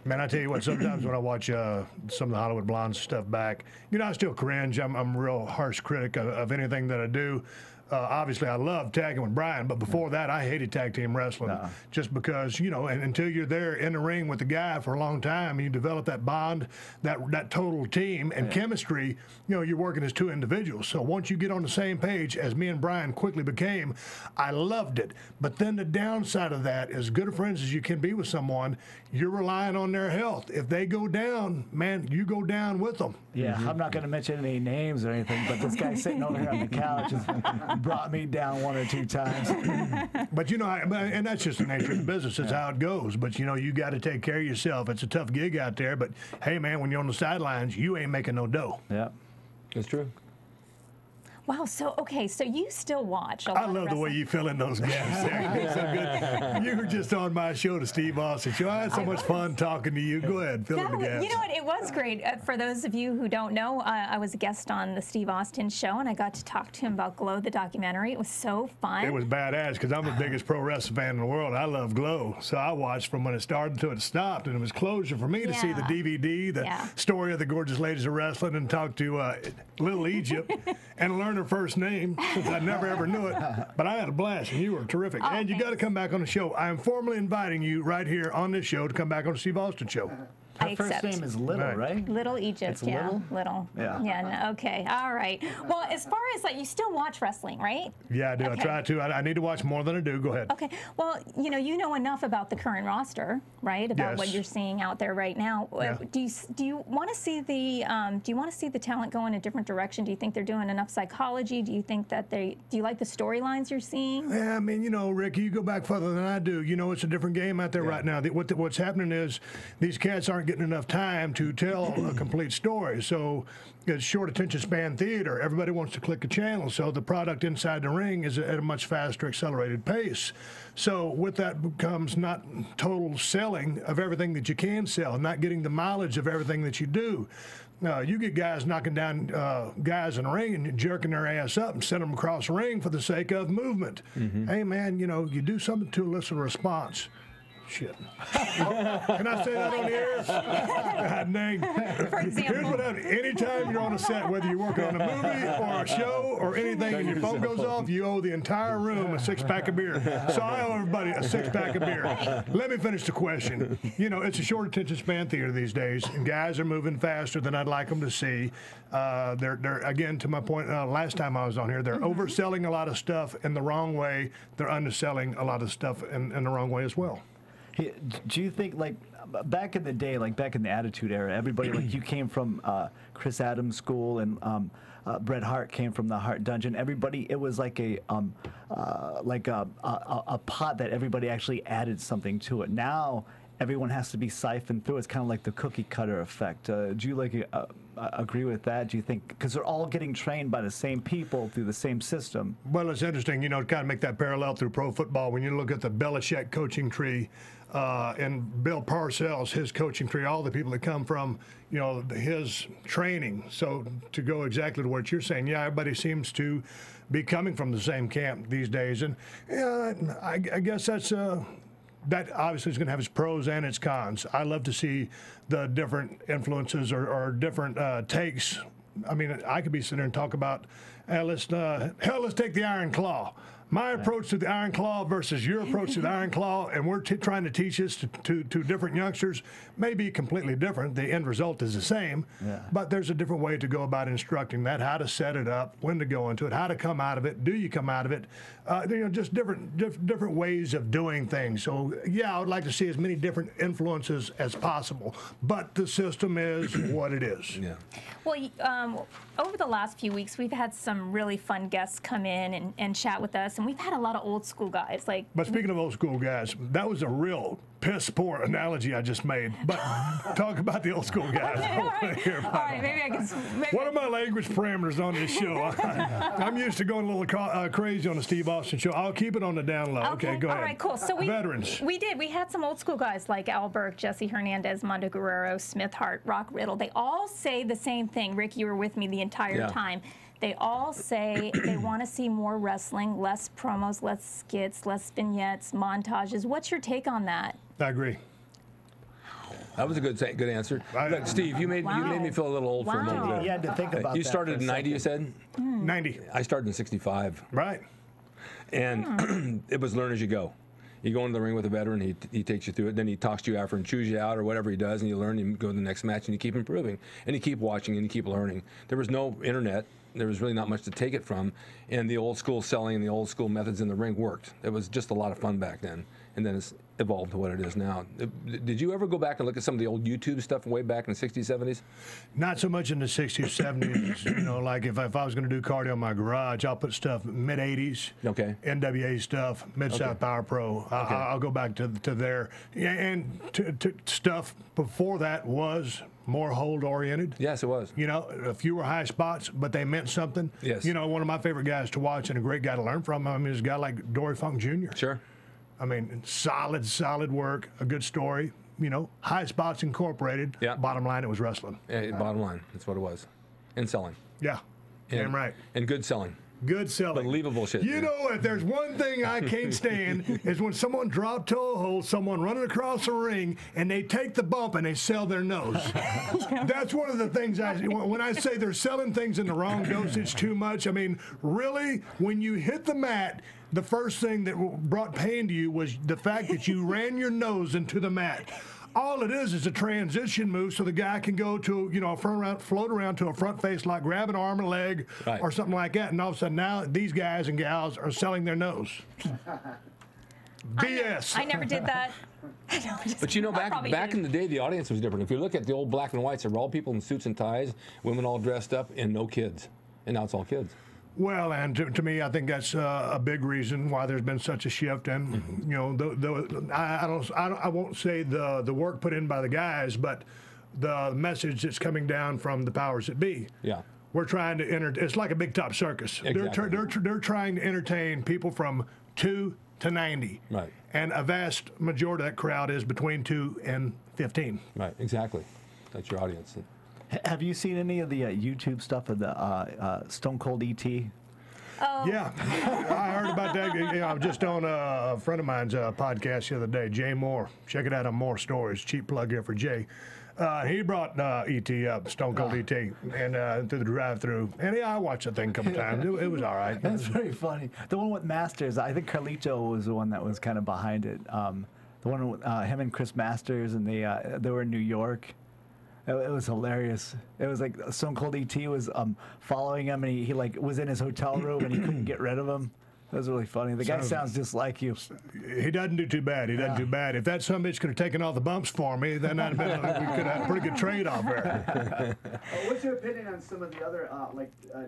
man, I tell you what. Sometimes when I watch some of the Hollywood Blonde stuff back, I still cringe. I'm a real harsh critic of anything that I do. Obviously, I love tagging with Brian, but before that, I hated tag team wrestling just because, and until you're there in the ring with the guy for a long time, you develop that bond, that total team and chemistry, you're working as two individuals. So once you get on the same page, as me and Brian quickly became, I loved it. But then the downside of that, as good of friends as you can be with someone, you're relying on their health. If they go down, man, you go down with them. Yeah, I'm not going to mention any names or anything, but this guy sitting over here on the couch has brought me down one or two times. But and that's just the nature of the business. It's how it goes. But you got to take care of yourself. It's a tough gig out there. But hey, man, when you're on the sidelines, you ain't making no dough. Yeah, that's true. Wow, so you still watch a lot I love the way you fill in those gaps there. You're so good. You were just on my show, the Steve Austin Show. I had so much fun talking to you. Go ahead, fill in the gaps. You know what? It was great. For those of you who don't know, I was a guest on the Steve Austin Show, and I got to talk to him about Glow, the documentary. It was so fun. It was badass because I'm the biggest pro wrestling fan in the world. I love Glow. So I watched from when it started to it stopped, and it was closure for me to see the DVD, the story of the gorgeous ladies of wrestling, and talk to Little Egypt and learn her first name, since I never ever knew it. But I had a blast, and you were terrific. Oh, and you got to come back on the show. I am formally inviting you right here on this show to come back on the Steve Austin Show. Her first name is Little, right? Little Egypt, it's Little? Little. Yeah. Yeah, no, okay, all right. Well, as far as you still watch wrestling, right? Yeah, I do. Okay. I try to. I need to watch more than I do. Go ahead. Okay. Well, you know enough about the current roster, right? About what you're seeing out there right now. Yeah. Do you want to see the talent go in a different direction? Do you think they're doing enough psychology? Do you think that do you like the storylines you're seeing? Yeah, I mean, Rick, you go back further than I do. It's a different game out there right now. What's happening is these cats aren't getting enough time to tell a complete story. So it's short attention span theater. Everybody wants to click a channel. So the product inside the ring is at a much faster, accelerated pace. So with that becomes not total selling of everything that you can sell, not getting the mileage of everything that you do. You get guys knocking down guys in the ring and jerking their ass up and sending them across the ring for the sake of movement. Hey, man, you do something to elicit a response Shit. Can I say that on the air? God dang. For example. Here's what happens. Anytime you're on a set, whether you're working on a movie or a show or anything, and your phone goes off, you owe the entire room a 6-pack of beer. So I owe everybody a 6-pack of beer. Let me finish the question. You know, it's a short attention span theater these days, and guys are moving faster than I'd like them to see. They're again, to my point, last time I was on here, they're overselling a lot of stuff in the wrong way. They're underselling a lot of stuff in the wrong way as well. Do you think, like, back in the day, like back in the Attitude Era, everybody, like, you came from Chris Adams' school, and Bret Hart came from the Hart Dungeon. Everybody, it was like a pot that everybody actually added something to it. Now everyone has to be siphoned through. It's kind of like the cookie cutter effect. Do you agree with that? Do you think, because they're all getting trained by the same people through the same system? Well, it's interesting, you know, to kind of make that parallel through pro football. When you look at the Belichick coaching tree, and Bill Parcells, his coaching tree, all the people that come from, you know, his training. So to go exactly to what you're saying, yeah, everybody seems to be coming from the same camp these days, and yeah, I guess that's that obviously is going to have its pros and its cons. I love to see the different influences or different takes. I mean, I could be sitting there and talk about, let's take the Iron Claw. My approach to the Iron Claw versus your approach to the Iron Claw, and we're trying to teach this to different youngsters, may be completely different. The end result is the same, but there's a different way to go about instructing that, how to set it up, when to go into it, how to come out of it, do you come out of it, you know, just different ways of doing things. So, yeah, I would like to see as many different influences as possible, but the system is what it is. Yeah. Well, over the last few weeks, we've had some really fun guests come in and chat with us, and we've had a lot of old school guys. But speaking of old school guys, that was a real piss poor analogy I just made. But talk about the old school guys. Okay, all right, maybe I can. What are my language parameters on this show? I'm used to going a little crazy on the Steve Austin show. I'll keep it on the down low. Okay, go ahead. All right, cool. So veterans. We had some old school guys like Al Burke, Jesse Hernandez, Mondo Guerrero, Smith Hart, Rock Riddle. They all say the same thing. Rick, you were with me the entire time. They all say they want to see more wrestling, less promos, less skits, less vignettes, montages. What's your take on that? I agree. That was a good answer. Look, Steve, you made me feel a little old for a moment. You had to think about You that started for a in 90, you said? 90. I started in 65. Right. And it was learn as you go. You go into the ring with a veteran, he takes you through it, then he talks to you after and chews you out or whatever he does, and you learn, and you go to the next match, and you keep improving, and you keep watching, and you keep learning. There was no internet. There was really not much to take it from, and the old school selling and the old school methods in the ring worked. It was just a lot of fun back then, and then it's evolved to what it is now. Did you ever go back and look at some of the old YouTube stuff way back in the 60s, 70s? Not so much in the 60s, 70s. You know, like if I was going to do cardio in my garage, I'll put stuff mid-80s, NWA stuff, Mid-South Power Pro. I'll go back to there. And to stuff before that was more hold-oriented. Yes, it was. You know, fewer high spots, but they meant something. Yes. You know, one of my favorite guys to watch and a great guy to learn from, I mean, is a guy like Dory Funk Jr. Sure. I mean, solid work, a good story. You know, high spots incorporated. Yeah. Bottom line, it was wrestling. Yeah, bottom line, that's what it was. And selling. Yeah, damn right. And good selling. Good selling. Believable shit. You know, if there's one thing I can't stand is when someone drop toe holds someone running across the ring and they take the bump and they sell their nose. That's one of the things when I say they're selling things in the wrong dosage too much, I mean, really, when you hit the mat, the first thing that brought pain to you was the fact that you ran your nose into the mat. All it is a transition move so the guy can go to, you know, float around to a front face, like grab an arm and leg or something like that. And all of a sudden now these guys and gals are selling their nose. BS. I never did that. But you know, back in the day, the audience was different. If you look at the old black and whites, they were all people in suits and ties, women all dressed up, and no kids. And now it's all kids. Well, and to me, I think that's a big reason why there's been such a shift. And you know, I won't say the work put in by the guys, but the message that's coming down from the powers that be. Yeah, we're trying to it's like a big top circus. Exactly. They're trying to entertain people from 2 to 90. Right. And a vast majority of that crowd is between 2 and 15. Right. Exactly. That's your audience. Have you seen any of the YouTube stuff of the Stone Cold E.T.? Yeah, I heard about that. You know, I was just on a friend of mine's podcast the other day, Jay Moore. Check it out on More Stories. Cheap plug here for Jay. He brought E.T. up, Stone Cold E.T., and through the drive-through. And yeah, I watched the thing a couple times. It was all right. That's very funny. The one with Masters, I think Carlito was the one that was kind of behind it. The one with him and Chris Masters, and they were in New York. It was hilarious. It was like Stone Cold E.T. was following him, and he like was in his hotel room, and he couldn't get rid of him. That was really funny. The guy sounds just like you. He doesn't do too bad. He doesn't do bad. If that son of a bitch could have taken all the bumps for me, then we could have had a pretty good trade-off there. What's your opinion on some of the other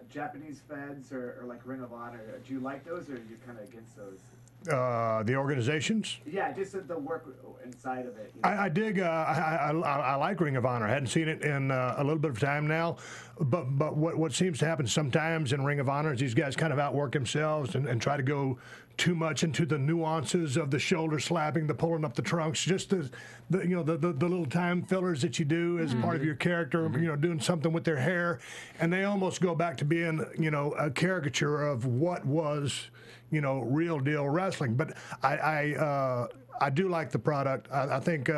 Japanese feds or like Ring of Honor? Do you like those, or are you kind of against those? The organizations? Yeah, just the work inside of it. You know? I dig. I like Ring of Honor. I hadn't seen it in a little bit of time now, but what seems to happen sometimes in Ring of Honor is these guys kind of outwork themselves and try to go too much into the nuances of the shoulder slapping, the pulling up the trunks, just the little time fillers that you do as part of your character. You know, doing something with their hair, and they almost go back to being a caricature of what was real deal wrestling. But I do like the product. I think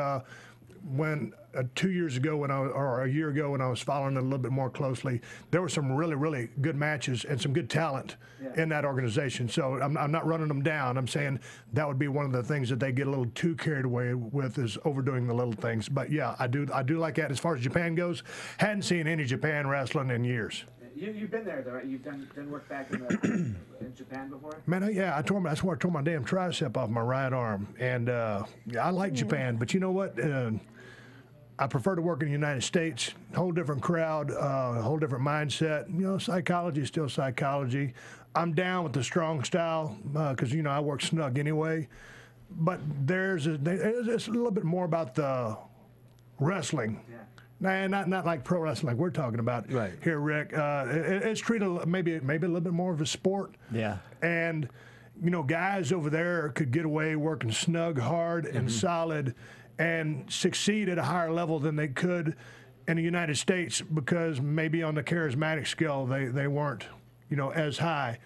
when 2 years ago or a year ago when I was following it a little bit more closely, there were some really, really good matches and some good talent in that organization. So I'm not running them down. I'm saying that would be one of the things that they get a little too carried away with, is overdoing the little things. But yeah, I do like that. As far as Japan goes, hadn't seen any Japan wrestling in years. You've been there, though, right? You've done work back in Japan before? Man, I tore my damn tricep off my right arm. And I like Japan, but you know what? I prefer to work in the United States. Whole different crowd, whole different mindset. Psychology is still psychology. I'm down with the strong style because, I work snug anyway. But there's a little bit more about the wrestling. Yeah. Nah, not like pro wrestling like we're talking about here, Rick. It's treated maybe a little bit more of a sport. Yeah. And, guys over there could get away working snug, hard, and solid and succeed at a higher level than they could in the United States because maybe on the charismatic scale they weren't, as high.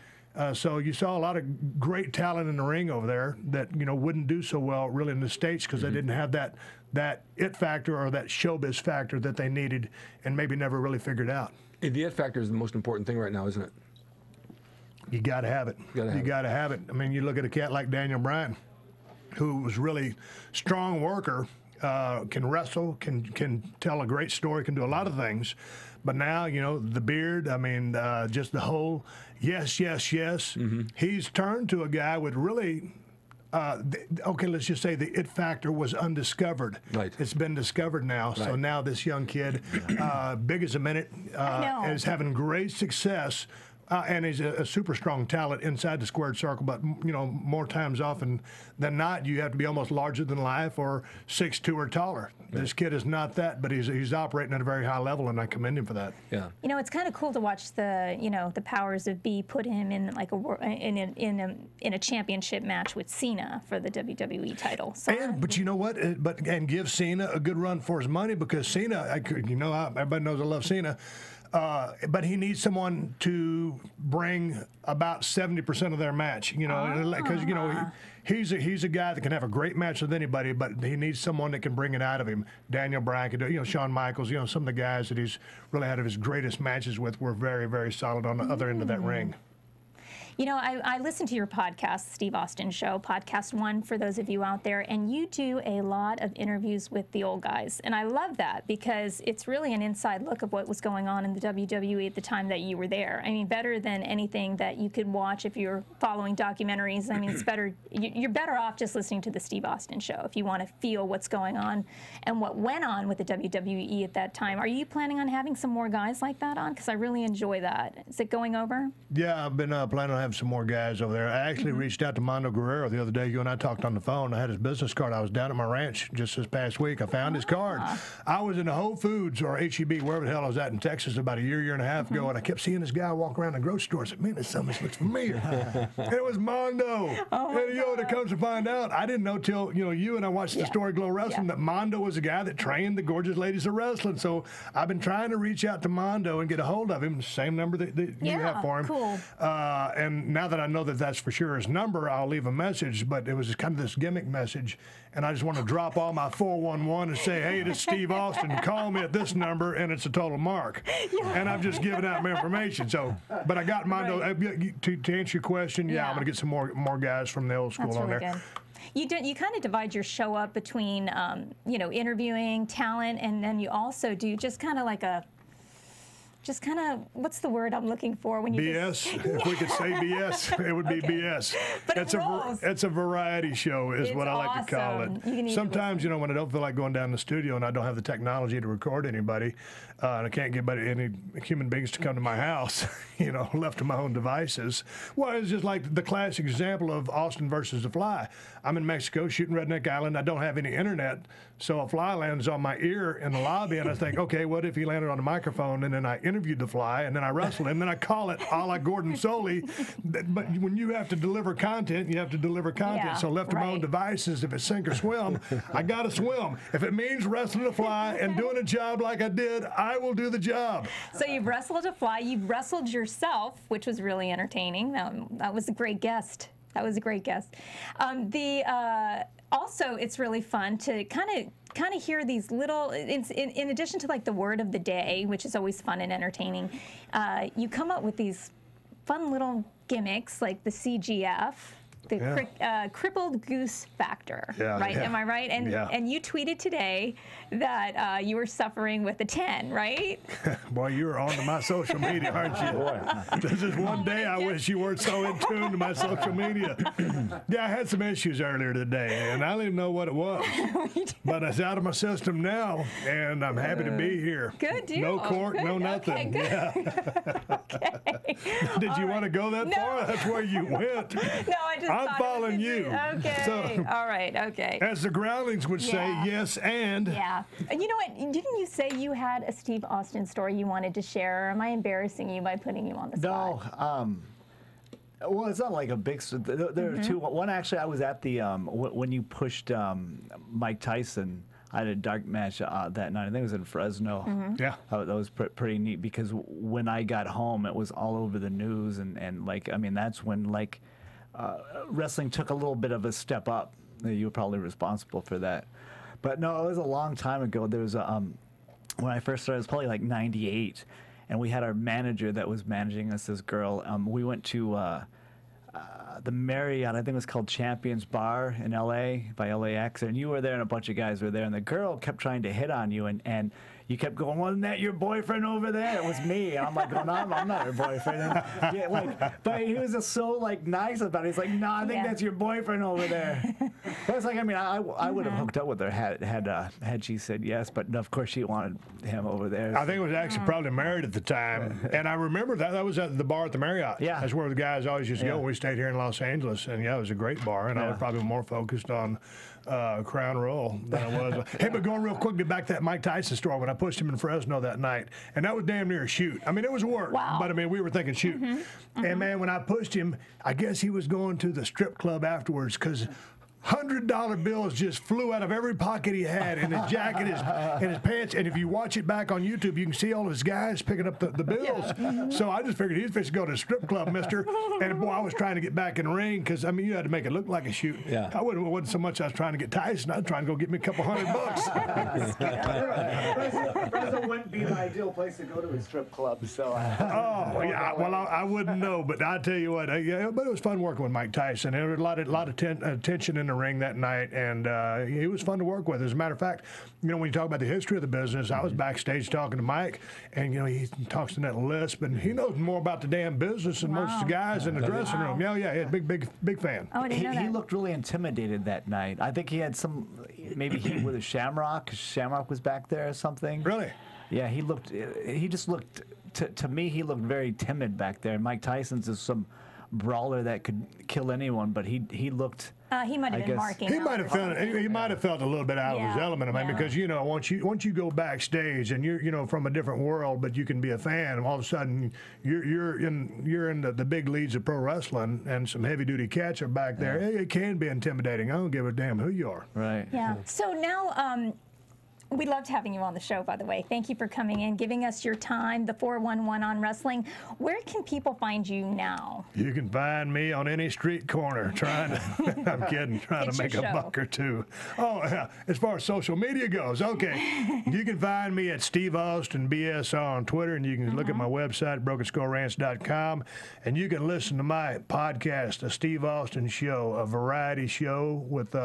So you saw a lot of great talent in the ring over there that, wouldn't do so well really in the States because they didn't have that it factor or that showbiz factor that they needed and maybe never really figured out. The it factor is the most important thing right now, isn't it? You got to have it. You got to have it. I mean, you look at a cat like Daniel Bryan, who was really strong worker, can wrestle, can tell a great story, can do a lot of things. But now, the beard, just the whole yes. He's turned to a guy with really, let's just say the it factor was undiscovered. Right. It's been discovered now. Right. So now this young kid, big as a minute, is having great success. And he's a super strong talent inside the squared circle, but more times often than not, you have to be almost larger than life or 6'2" or taller. Right. This kid is not that, but he's operating at a very high level, and I commend him for that. Yeah. It's kind of cool to watch the powers of be put him in like in a championship match with Cena for the WWE title. So but you know what? And give Cena a good run for his money because Cena, everybody knows I love Cena. But he needs someone to bring about 70% of their match, because he's a guy that can have a great match with anybody, but he needs someone that can bring it out of him. Daniel Bryan can do, Shawn Michaels, some of the guys that he's really had of his greatest matches with were very, very solid on the other end of that ring. I listened to your podcast, Steve Austin Show, Podcast 1, for those of you out there, and you do a lot of interviews with the old guys. And I love that because it's really an inside look of what was going on in the WWE at the time that you were there. Better than anything that you could watch if you're following documentaries. It's better. You're better off just listening to the Steve Austin Show if you want to feel what's going on and what went on with the WWE at that time. Are you planning on having some more guys like that on? Because I really enjoy that. Is it going over? Yeah, I've been planning on having some more guys over there. I actually reached out to Mondo Guerrero the other day. You and I talked on the phone. I had his business card. I was down at my ranch just this past week. I found his card. I was in the Whole Foods or HEB, wherever the hell I was at in Texas about a year and a half ago, and I kept seeing this guy walk around the grocery store. I said, man, this something looks familiar. And it was Mondo. And it comes to find out, I didn't know till you and I watched the Story Glow Wrestling that Mondo was a guy that trained the gorgeous ladies of wrestling. So I've been trying to reach out to Mondo and get a hold of him. Same number that you have for him. Cool. And now that I know that that's for sure his number, I'll leave a message. But it was kind of this gimmick message, and I just want to drop all my 411 and say, hey, this is Steve Austin. Call me at this number, and it's a total mark. Yeah. And I've just given out my information. So, but I got mine. Right. To answer your question, I'm going to get some more guys from the old school that's on really there. Good. You kind of divide your show up between, interviewing talent, and then you also do just kind of like what's the word I'm looking for when you BS. If we could say BS, it would be BS. But it's a variety show, is what I like to call it. Sometimes, when I don't feel like going down to the studio and I don't have the technology to record anybody, and I can't get any human beings to come to my house, left to my own devices. Well, it's just like the classic example of Austin versus the Fly. I'm in Mexico shooting Redneck Island. I don't have any internet, so a fly lands on my ear in the lobby, and I think, okay, what if he landed on a microphone, and then I interviewed the Fly, and then I wrestled him, then I call it a la Gordon Soley. But when you have to deliver content, you have to deliver content. Yeah, so left to my own devices, if it's sink or swim, I got to swim. If it means wrestling a Fly and doing a job like I did, I will do the job. So you've wrestled a Fly. You've wrestled yourself, which was really entertaining. That was a great guest. That was a great guest. Also, it's really fun to kind of hear these little, in addition to like the word of the day, which is always fun and entertaining, you come up with these fun little gimmicks like the CGF, the crippled goose factor, right? Am I right? And you tweeted today that you were suffering with a 10, right? Boy, you're on to my social media, aren't you? Boy, this is one day I wish you weren't so in tune to my social media. I had some issues earlier today, and I didn't even know what it was. But it's out of my system now, and I'm happy to be here. Good deal. No court, no nothing. Okay. Did you want to go that far? That's where you went. No, I just I'm following you. Okay. So, all right. Okay. As the Groundlings would say, yes and. Yeah. And you know what? Didn't you say you had a Steve Austin story you wanted to share? Or am I embarrassing you by putting you on the spot? No. Well, it's not like a big. There are two. One actually, I was at the when you pushed Mike Tyson. I had a dark match that night. I think it was in Fresno. Yeah. That was pretty neat because when I got home, it was all over the news and that's when wrestling took a little bit of a step up. You were probably responsible for that. But no, it was a long time ago. There was when I first started, it was probably like 98, and we had our manager that was managing us, this girl. We went to the Marriott, I think it was called Champions Bar in L.A. by LAX, and you were there and a bunch of guys were there, and the girl kept trying to hit on you, and you kept going, wasn't that your boyfriend over there? It was me. And I'm like, no, I'm not your boyfriend. And, but he was just so nice about it. He's like, no, I think that's your boyfriend over there. But it's like, I would have hooked up with her had she said yes, but of course she wanted him over there. I think it was actually probably married at the time, and I remember that was at the bar at the Marriott. Yeah, that's where the guys always used to go when we stayed here in Los Angeles, and it was a great bar, and I was probably more focused on Crown Royal than I was. Hey, but going real quick, get back to that Mike Tyson story when I pushed him in Fresno that night, and that was damn near a shoot. It was work, but we were thinking shoot. And man, when I pushed him, I guess he was going to the strip club afterwards because $100 bills just flew out of every pocket he had in his jacket, and his pants. And if you watch it back on YouTube, you can see all of his guys picking up the bills. So I just figured he was fixing to go to the strip club, mister. And boy, I was trying to get back in the ring because you had to make it look like a shoot. Yeah. It wasn't so much I was trying to get Tyson. I was trying to go get me a couple $100. Fresno wouldn't be the ideal place to go to a strip club. So. I wouldn't know, but I tell you what, but it was fun working with Mike Tyson. There was a lot of tension in the ring that night, and he was fun to work with. As a matter of fact, when you talk about the history of the business, I was backstage talking to Mike, and he talks in that lisp, and he knows more about the damn business than most of the guys in the dressing room. Yeah, he's a big fan. Oh, I didn't know that. He looked really intimidated that night. I think he had maybe heat with a Shamrock. Shamrock was back there or something. Really? Yeah, he just looked, to me, he looked very timid back there. Mike Tyson's is some brawler that could kill anyone, but he looked. He might have been marking. He might have felt a little bit out of his element, because once you go backstage and you're from a different world, but you can be a fan, and all of a sudden you're in the big leads of pro wrestling, and some heavy duty cats are back there. It can be intimidating. I don't give a damn who you are. Right. Yeah. So now. We loved having you on the show, by the way. Thank you for coming in, giving us your time, the 411 on wrestling. Where can people find you now? You can find me on any street corner trying to, I'm kidding, trying to make a buck or two. Oh, yeah. As far as social media goes, okay. You can find me at Steve Austin BSR on Twitter, and you can look at my website, BrokenSkullRanch.com, and you can listen to my podcast, The Steve Austin Show, a variety show with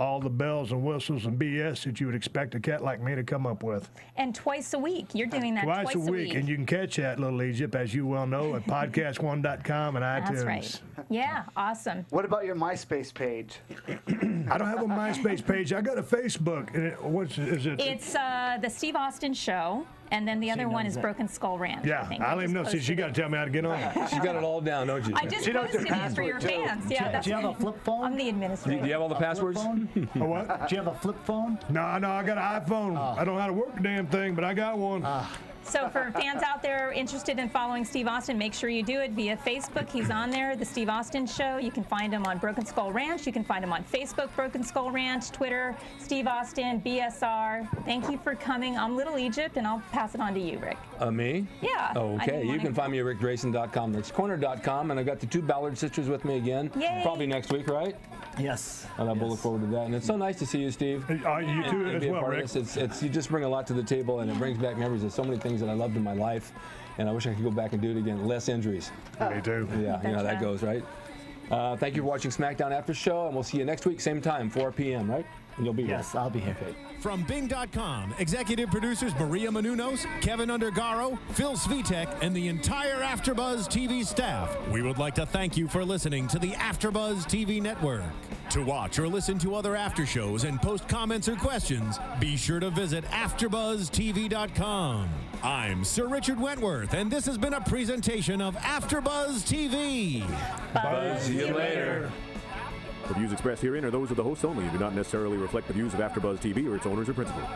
all the bells and whistles and BS that you would expect a cat like me to come up with. And twice a week. You're doing that twice a week. And you can catch that, Little Egypt, as you well know, at podcast1.com and iTunes. That's right. Yeah, awesome. What about your MySpace page? I don't have a MySpace page. I got a Facebook. And is it? It's the Steve Austin Show. And then the other one is Broken Skull Ranch. Yeah, I don't even know. See, she got to tell me how to get on. She's got it all down, don't you? I just posted it for your fans. Yeah, do you have a flip phone? I'm the administrator. Do you have all the passwords? A what? Do you have a flip phone? No, I got an iPhone. I don't know how to work the damn thing, but I got one. So for fans out there interested in following Steve Austin, make sure you do it via Facebook. He's on there, The Steve Austin Show. You can find him on Broken Skull Ranch. You can find him on Facebook, Broken Skull Ranch, Twitter, Steve Austin, BSR. Thank you for coming. I'm Little Egypt, and I'll pass it on to you, Rick. Me? Yeah. Okay. You can find me at RicDrasin.com, NextCorner.com, and I've got the two Ballard sisters with me again. Yay. Probably next week, right? Yes. And we'll look forward to that. And it's so nice to see you, Steve. You too as well, Rick. It's you just bring a lot to the table, and it brings back memories of so many things that I loved in my life, and I wish I could go back and do it again. Less injuries. Me too. Yeah, you know how that goes, right? Thank you for watching SmackDown After Show, and we'll see you next week, same time, 4 p.m., right? And you'll be here. Yes, I'll be here. From Bing.com, executive producers Maria Menounos, Kevin Undergaro, Phil Svitek, and the entire AfterBuzz TV staff, we would like to thank you for listening to the AfterBuzz TV network. To watch or listen to other after shows and post comments or questions, be sure to visit AfterBuzzTV.com. I'm Sir Richard Wentworth, and this has been a presentation of AfterBuzz TV. Buzz you later. The views expressed herein are those of the hosts only and do not necessarily reflect the views of AfterBuzz TV or its owners or principals.